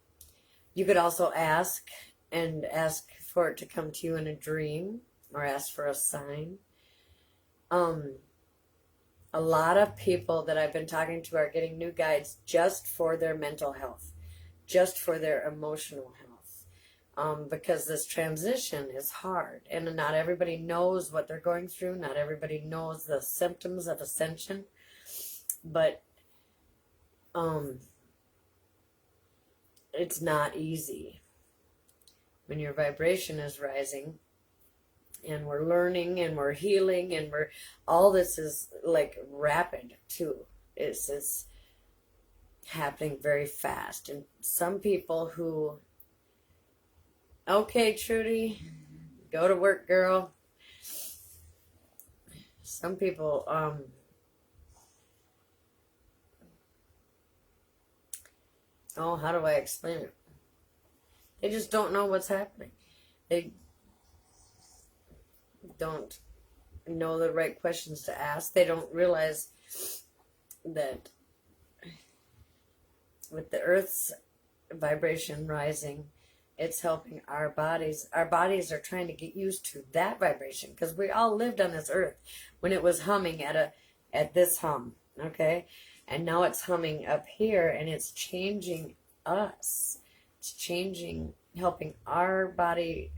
You could also ask for it to come to you in a dream or ask for a sign. A lot of people that I've been talking to are getting new guides just for their mental health, just for their emotional health. Because this transition is hard and not everybody knows what they're going through. Not everybody knows the symptoms of ascension, but it's not easy when your vibration is rising and we're learning and we're healing and all this is like rapid too. It's happening very fast. And some people who, okay, Trudy, go to work, girl. Some people, how do I explain it? They just don't know what's happening. They don't know the right questions to ask. They don't realize that with the earth's vibration rising, it's helping our bodies. Our bodies are trying to get used to that vibration because we all lived on this earth when it was humming at this hum, okay? And now it's humming up here and it's changing us. It's changing, helping our body's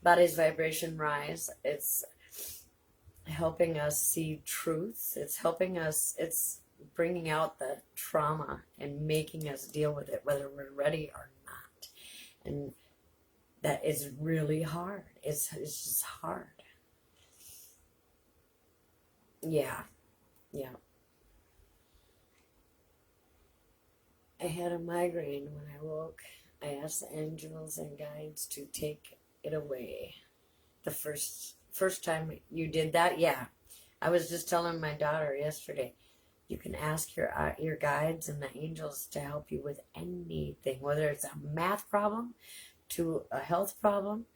vibration rise. It's helping us see truth. It's bringing out the trauma and making us deal with it, whether we're ready or not. And that is really hard. It's just hard. Yeah. I had a migraine when I woke. I asked the angels and guides to take it away. The first time you did that, yeah. I was just telling my daughter yesterday, you can ask your guides and the angels to help you with anything, whether it's a math problem, to a health problem,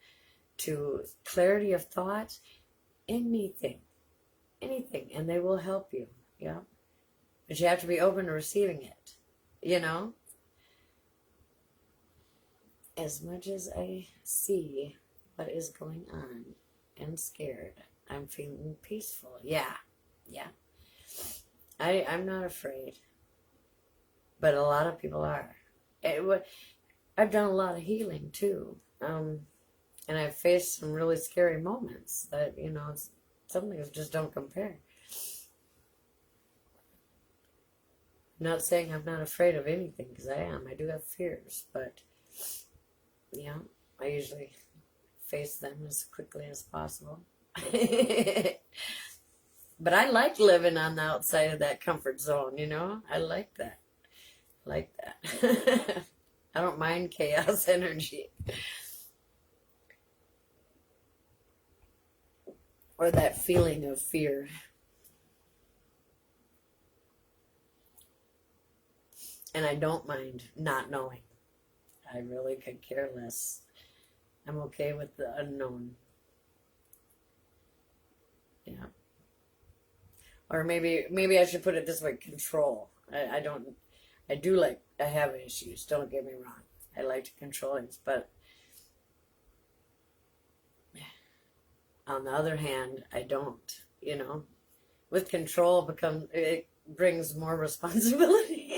to clarity of thought, anything, and they will help you. Yeah, but you have to be open to receiving it. as much as I see what is going on and scared, I'm feeling peaceful. Yeah. I'm not afraid, but a lot of people are. I've done a lot of healing too, and I've faced some really scary moments that some things just don't compare. I'm not saying I'm not afraid of anything, because I am. I do have fears, but I usually face them as quickly as possible. But I like living on the outside of that comfort zone, I like that. I don't mind chaos energy. Or that feeling of fear. And I don't mind not knowing. I really could care less. I'm okay with the unknown. Yeah. Or maybe I should put it this way: control. I have issues. Don't get me wrong. I like to control things, but on the other hand, I don't. With control, it brings more responsibility.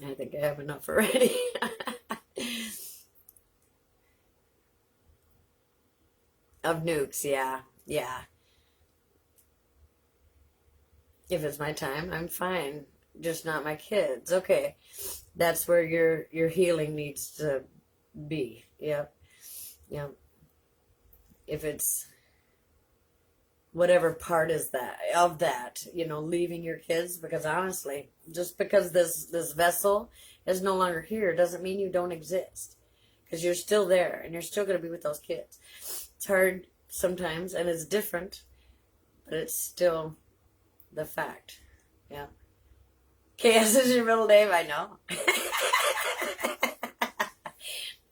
I think I have enough already. Of nukes, yeah. If it's my time, I'm fine. Just not my kids. Okay, that's where your healing needs to be. Yep. If it's whatever part is that, leaving your kids, because honestly, just because this vessel is no longer here doesn't mean you don't exist, because you're still there and you're still going to be with those kids. It's hard sometimes and it's different, but it's still the fact. Yeah. Chaos is your middle name, I know.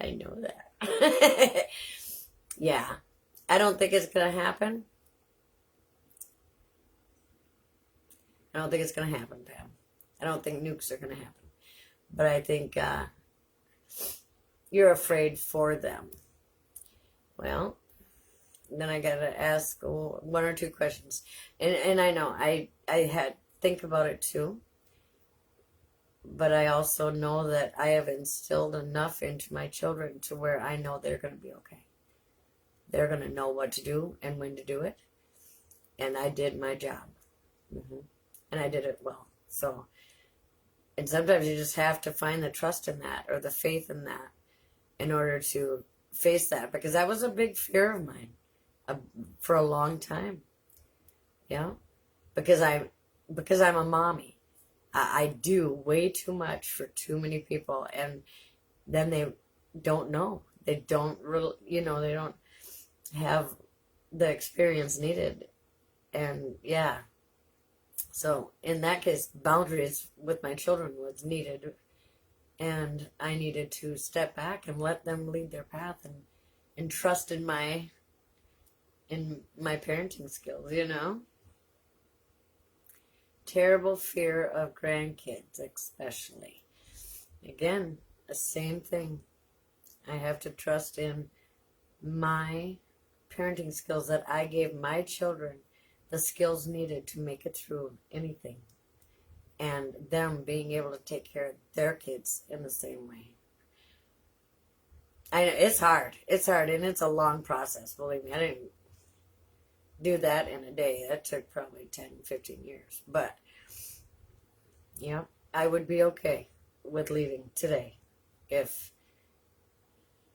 I know that. Yeah. I don't think it's going to happen. I don't think it's going to happen, Pam. I don't think nukes are going to happen. But I think you're afraid for them. Well, then I got to ask one or two questions. And I know I had think about it too. But I also know that I have instilled enough into my children to where I know they're going to be okay. They're going to know what to do and when to do it. And I did my job. And I did it well. So, and sometimes you just have to find the trust in that, or the faith in that, in order to face that. Because that was a big fear of mine for a long time. Yeah. Because I'm a mommy. I do way too much for too many people, and then they don't know. They don't really, they don't have the experience needed. And yeah. So in that case, boundaries with my children was needed, and I needed to step back and let them lead their path, and trust in my parenting skills, Terrible fear of grandkids, especially. Again, the same thing. I have to trust in my parenting skills, that I gave my children the skills needed to make it through anything, and them being able to take care of their kids in the same way. I know it's hard, and it's a long process, believe me. I didn't do that in a day. That took probably 10, 15 years. But, I would be okay with leaving today if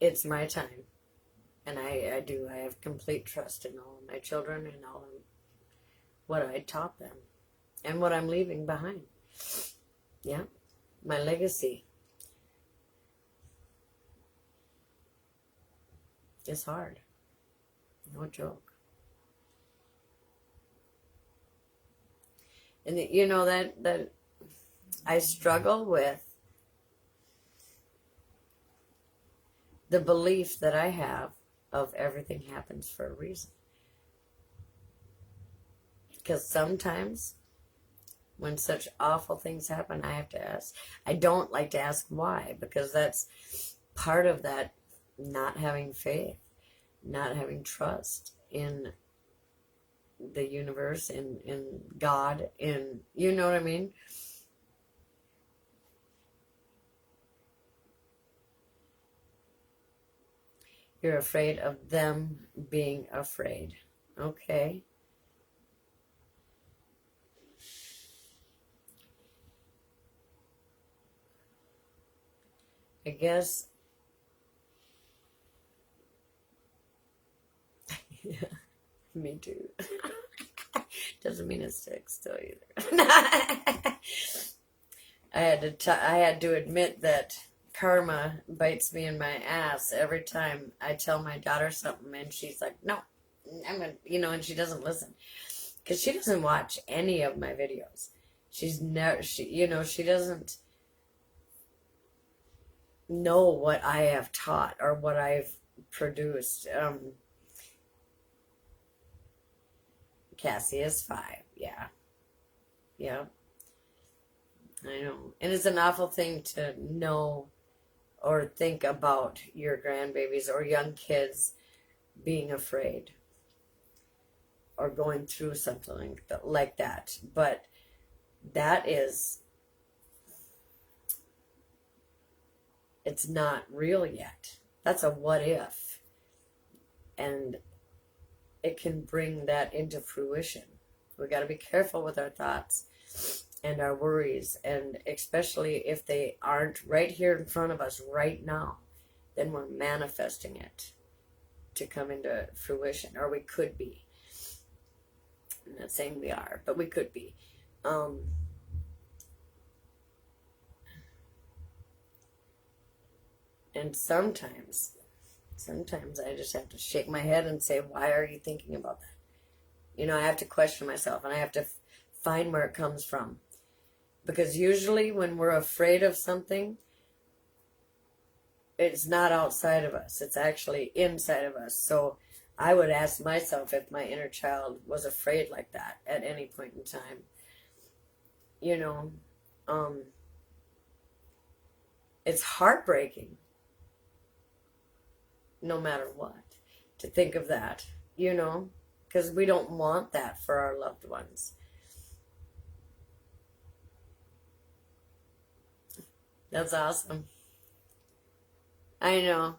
it's my time. And I have complete trust in all of my children and all of what I taught them and what I'm leaving behind. Yeah, my legacy is hard. No joke. And that I struggle with the belief that I have of everything happens for a reason. Because sometimes When such awful things happen, I have to ask. I don't like to ask why, because that's part of that not having faith, not having trust in the universe, in God, in, you know what I mean? You're afraid of them being afraid. Okay. I guess, yeah, me too. Doesn't mean it sticks though either. I had to admit that karma bites me in my ass every time I tell my daughter something, and she's like, "No, I'm gonna," and she doesn't listen because she doesn't watch any of my videos. She's never, she doesn't know what I have taught or what I've produced. Cassie is 5. Yeah. Yeah. I know. And it's an awful thing to know or think about your grandbabies or young kids being afraid or going through something like that. But that is, it's not real yet. That's a what if. And it can bring that into fruition. We got to be careful with our thoughts and our worries, and especially if they aren't right here in front of us right now, then we're manifesting it to come into fruition, or we could be. I'm not saying we are, but we could be. And sometimes I just have to shake my head and say, why are you thinking about that? I have to question myself, and I have to find where it comes from. Because usually when we're afraid of something, it's not outside of us. It's actually inside of us. So I would ask myself if my inner child was afraid like that at any point in time. It's heartbreaking, no matter what, to think of that, because we don't want that for our loved ones. That's awesome. I know.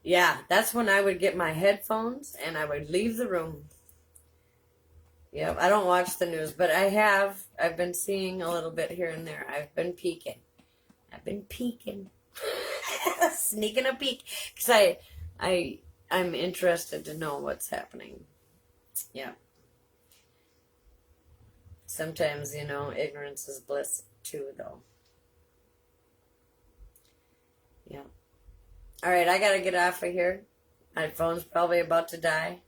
Yeah, that's when I would get my headphones and I would leave the room. Yep, I don't watch the news, but I've been seeing a little bit here and there. I've been peeking. Sneaking a peek. Because I'm interested to know what's happening. Yeah. Sometimes, ignorance is bliss too, though. Yeah. All right, I gotta get off of here. My phone's probably about to die.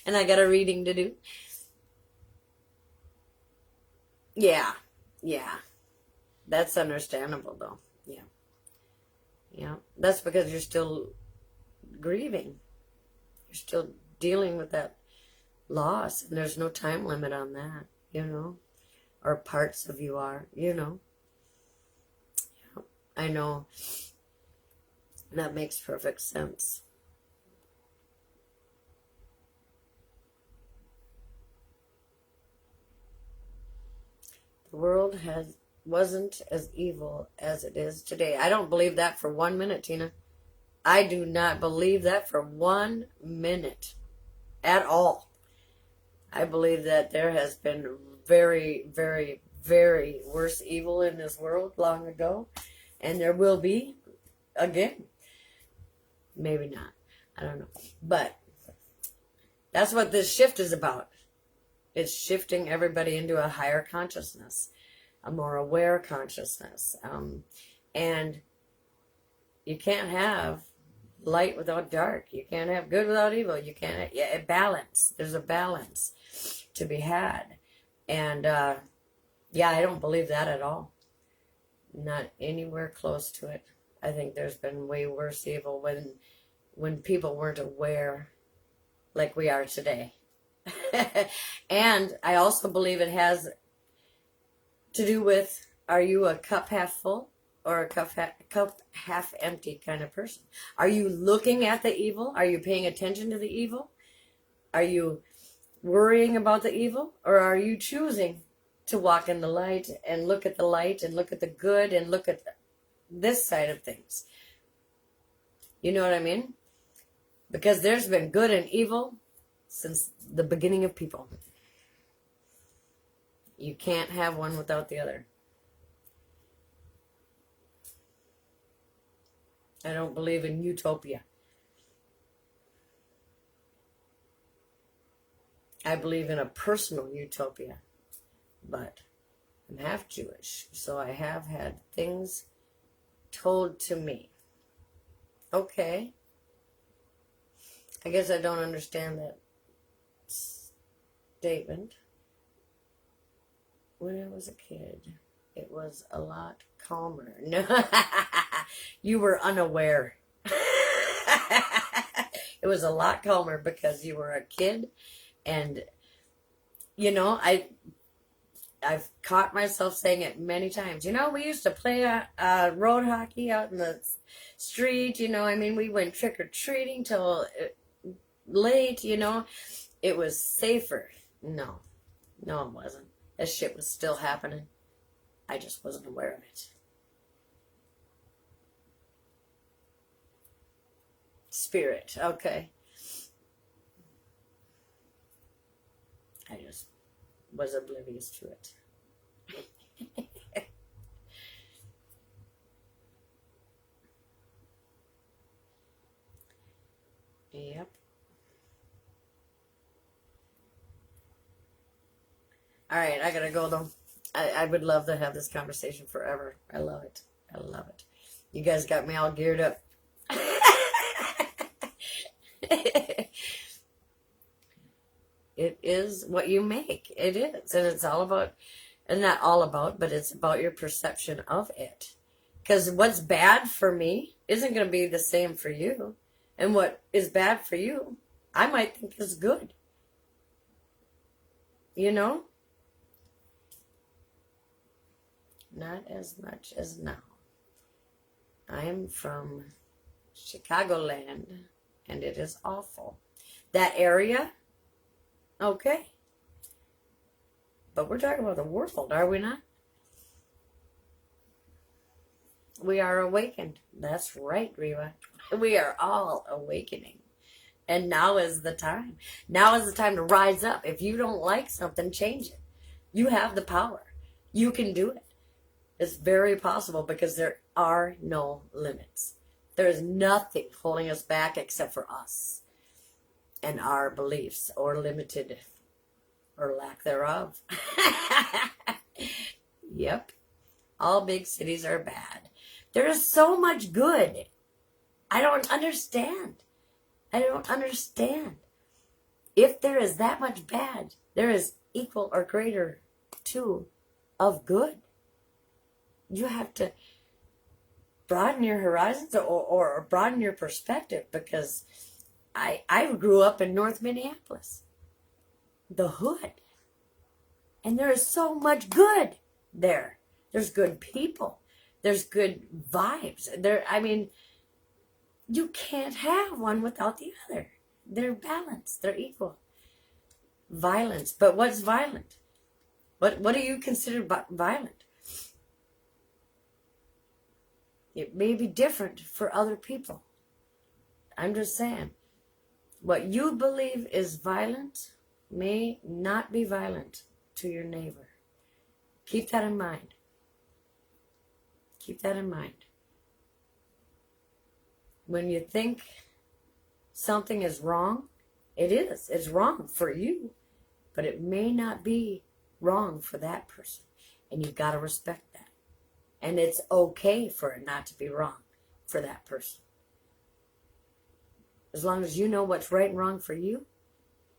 And I got a reading to do. Yeah. That's understandable, though. Yeah. That's because you're still grieving. You're still dealing with that loss, and there's no time limit on that, or parts of you are, I know. That makes perfect sense. The world wasn't as evil as it is today. I don't believe that for 1 minute, Tina. I do not believe that for 1 minute at all. I believe that there has been very, very, very worse evil in this world long ago, and there will be again. Maybe not. I don't know. But that's what this shift is about. It's shifting everybody into a higher consciousness, a more aware consciousness. And you can't have light without dark. You can't have good without evil. You can't have, a balance. There's a balance to be had. And I don't believe that at all. Not anywhere close to it. I think there's been way worse evil when people weren't aware like we are today. And I also believe it has to do with, are you a cup half full or a cup half empty kind of person? Are you looking at the evil? Are you paying attention to the evil? Are you worrying about the evil? Or are you choosing to walk in the light and look at the light and look at the good and look at this side of things? You know what I mean? Because there's been good and evil since the beginning of people. You can't have one without the other. I don't believe in utopia. I believe in a personal utopia. But I'm half Jewish, so I have had things told to me. Okay. I guess I don't understand that statement. When I was a kid, it was a lot calmer. No, you were unaware. It was a lot calmer because you were a kid, and you know, I've caught myself saying it many times. You know, we used to play road hockey out in the street. You know, I mean, we went trick or treating till late. You know, it was safer. No, it wasn't. That shit was still happening. I just wasn't aware of it. Spirit, okay. I just was oblivious to it. Yep. All right, I gotta go though. I would love to have this conversation forever. I love it. I love it. You guys got me all geared up. It is what you make. It is. And it's all about, and not all about, but it's about your perception of it. Because what's bad for me isn't going to be the same for you. And what is bad for you, I might think is good. You know? Not as much as now. I am from Chicagoland, and it is awful. That area, okay. But we're talking about the world, are we not? We are awakened. That's right, Reva. We are all awakening. And now is the time. Now is the time to rise up. If you don't like something, change it. You have the power. You can do it. It's very possible because there are no limits. There is nothing holding us back except for us and our beliefs, or limited, or lack thereof. Yep. All big cities are bad. There is so much good. I don't understand. If there is that much bad, there is equal or greater too of good. You have to broaden your horizons, or broaden your perspective, because I grew up in North Minneapolis, the hood, and there is so much good there. There's good people. There's good vibes. I mean, you can't have one without the other. They're balanced. They're equal. Violence. But what's violent? What do you consider violent? It may be different for other people. I'm just saying. What you believe is violent may not be violent to your neighbor. Keep that in mind. Keep that in mind. When you think something is wrong, it is. It's wrong for you, but it may not be wrong for that person. And you've got to respect that. And it's okay for it not to be wrong for that person. As long as you know what's right and wrong for you,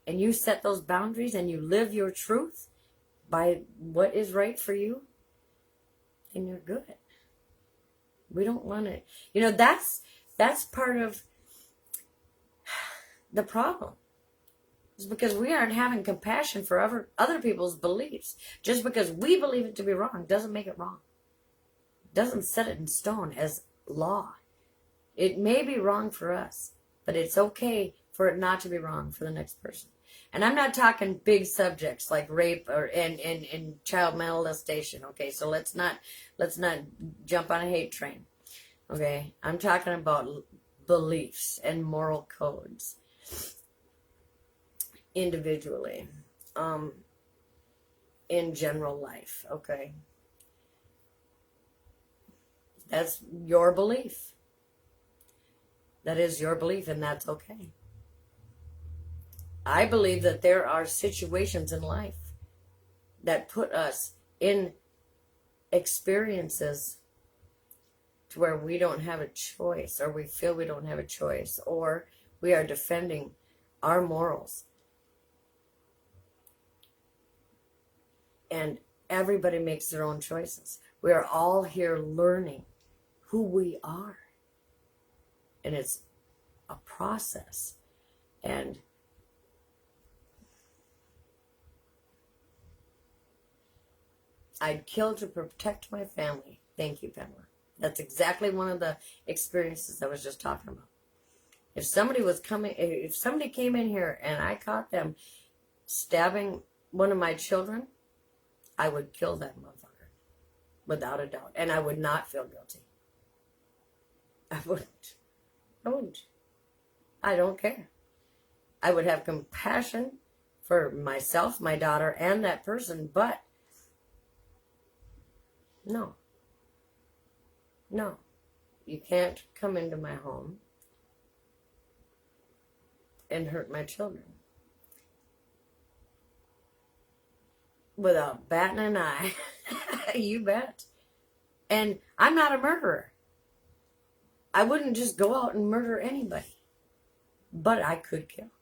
and you set those boundaries and you live your truth by what is right for you, then you're good. We don't want it. You know, that's part of the problem. is because we aren't having compassion for other people's beliefs. Just because we believe it to be wrong doesn't make it wrong. Doesn't set it in stone as law. It may be wrong for us, but it's okay for it not to be wrong for the next person. And I'm not talking big subjects like rape or and child molestation. Okay, so let's not jump on a hate train. Okay, I'm talking about beliefs and moral codes individually, in general life. Okay, that's your belief. That is your belief, and that's okay. I believe that there are situations in life that put us in experiences to where we don't have a choice, or we feel we don't have a choice, or we are defending our morals. And everybody makes their own choices. We are all here learning who we are. And it's a process. And I'd kill to protect my family. Thank you, Pamela. That's exactly one of the experiences I was just talking about. If somebody came in here and I caught them stabbing one of my children, I would kill that motherfucker, without a doubt. And I would not feel guilty. I wouldn't. I don't care. I would have compassion for myself, my daughter, and that person, but no. You can't come into my home and hurt my children without batting an eye. You bet. And I'm not a murderer. I wouldn't just go out and murder anybody, but I could kill.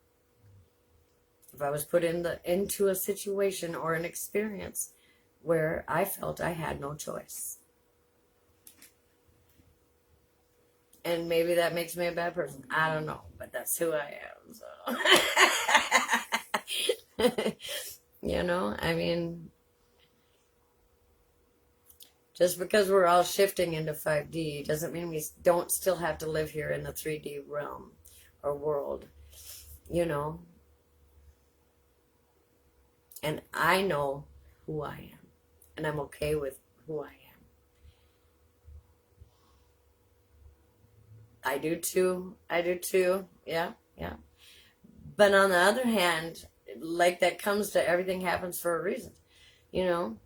If I was put into a situation or an experience where I felt I had no choice. And maybe that makes me a bad person. I don't know, but that's who I am. So. You know, I mean, just because we're all shifting into 5D doesn't mean we don't still have to live here in the 3D realm or world, you know. And I know who I am, and I'm okay with who I am. I do too. Yeah. But on the other hand, like that comes to everything happens for a reason, you know.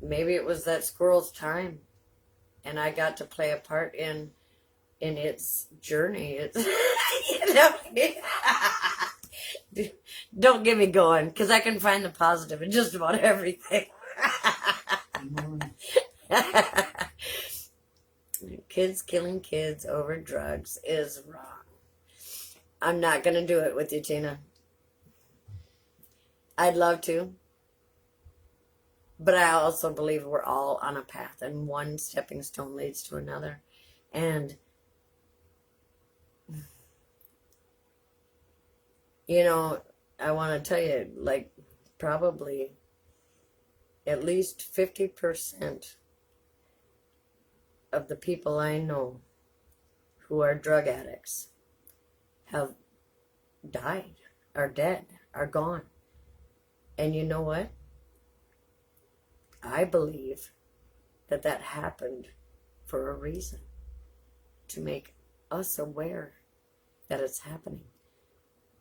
Maybe it was that squirrel's time, and I got to play a part in its journey. It's, you know, don't get me going, because I can find the positive in just about everything. Kids killing kids over drugs is wrong. I'm not going to do it with you, Tina. I'd love to. But I also believe we're all on a path, and one stepping stone leads to another. And, you know, I want to tell you, like, probably at least 50% of the people I know who are drug addicts have died, are dead, are gone. And you know what? I believe that happened for a reason, to make us aware that it's happening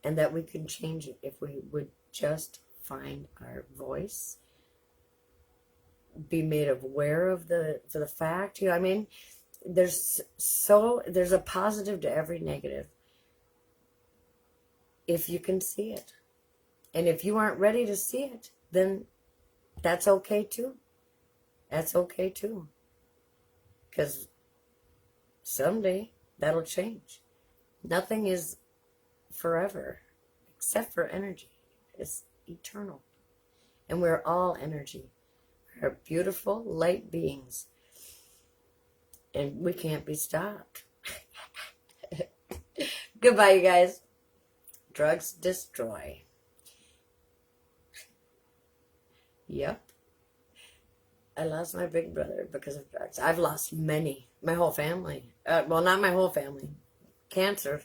and that we can change it if we would just find our voice, be made aware of the fact. You know, I mean, there's a positive to every negative if you can see it. And if you aren't ready to see it, then that's okay too. That's okay too. Because someday that'll change. Nothing is forever except for energy. It's eternal. And we're all energy. We're beautiful light beings. And we can't be stopped. Goodbye, you guys. Drugs destroy. Yep. I lost my big brother because of drugs. I've lost many. My whole family. Well, not my whole family. Cancer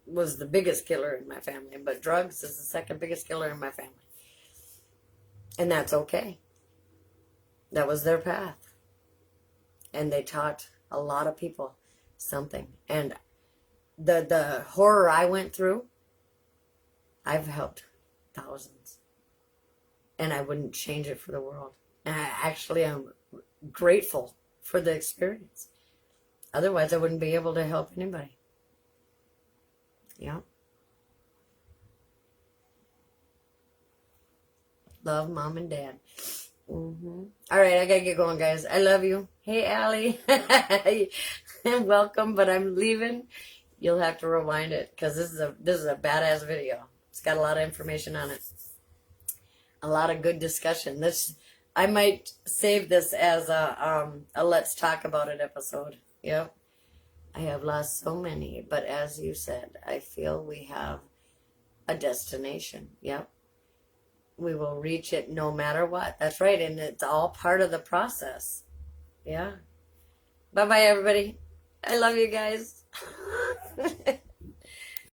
was the biggest killer in my family, but drugs is the second biggest killer in my family. And that's okay. That was their path. And they taught a lot of people something. And the horror I went through, I've helped thousands. And I wouldn't change it for the world. And I'm grateful for the experience. Otherwise, I wouldn't be able to help anybody. Yeah. Love, Mom and Dad. All right, I gotta get going, guys. I love you. Hey, Allie. Welcome, but I'm leaving. You'll have to rewind it because this is a badass video. It's got a lot of information on it. A lot of good discussion. I might save this as a let's talk about it episode. Yep. I have lost so many, but as you said, I feel we have a destination. Yep. We will reach it no matter what. That's right. And it's all part of the process. Yeah. Bye-bye, everybody. I love you guys.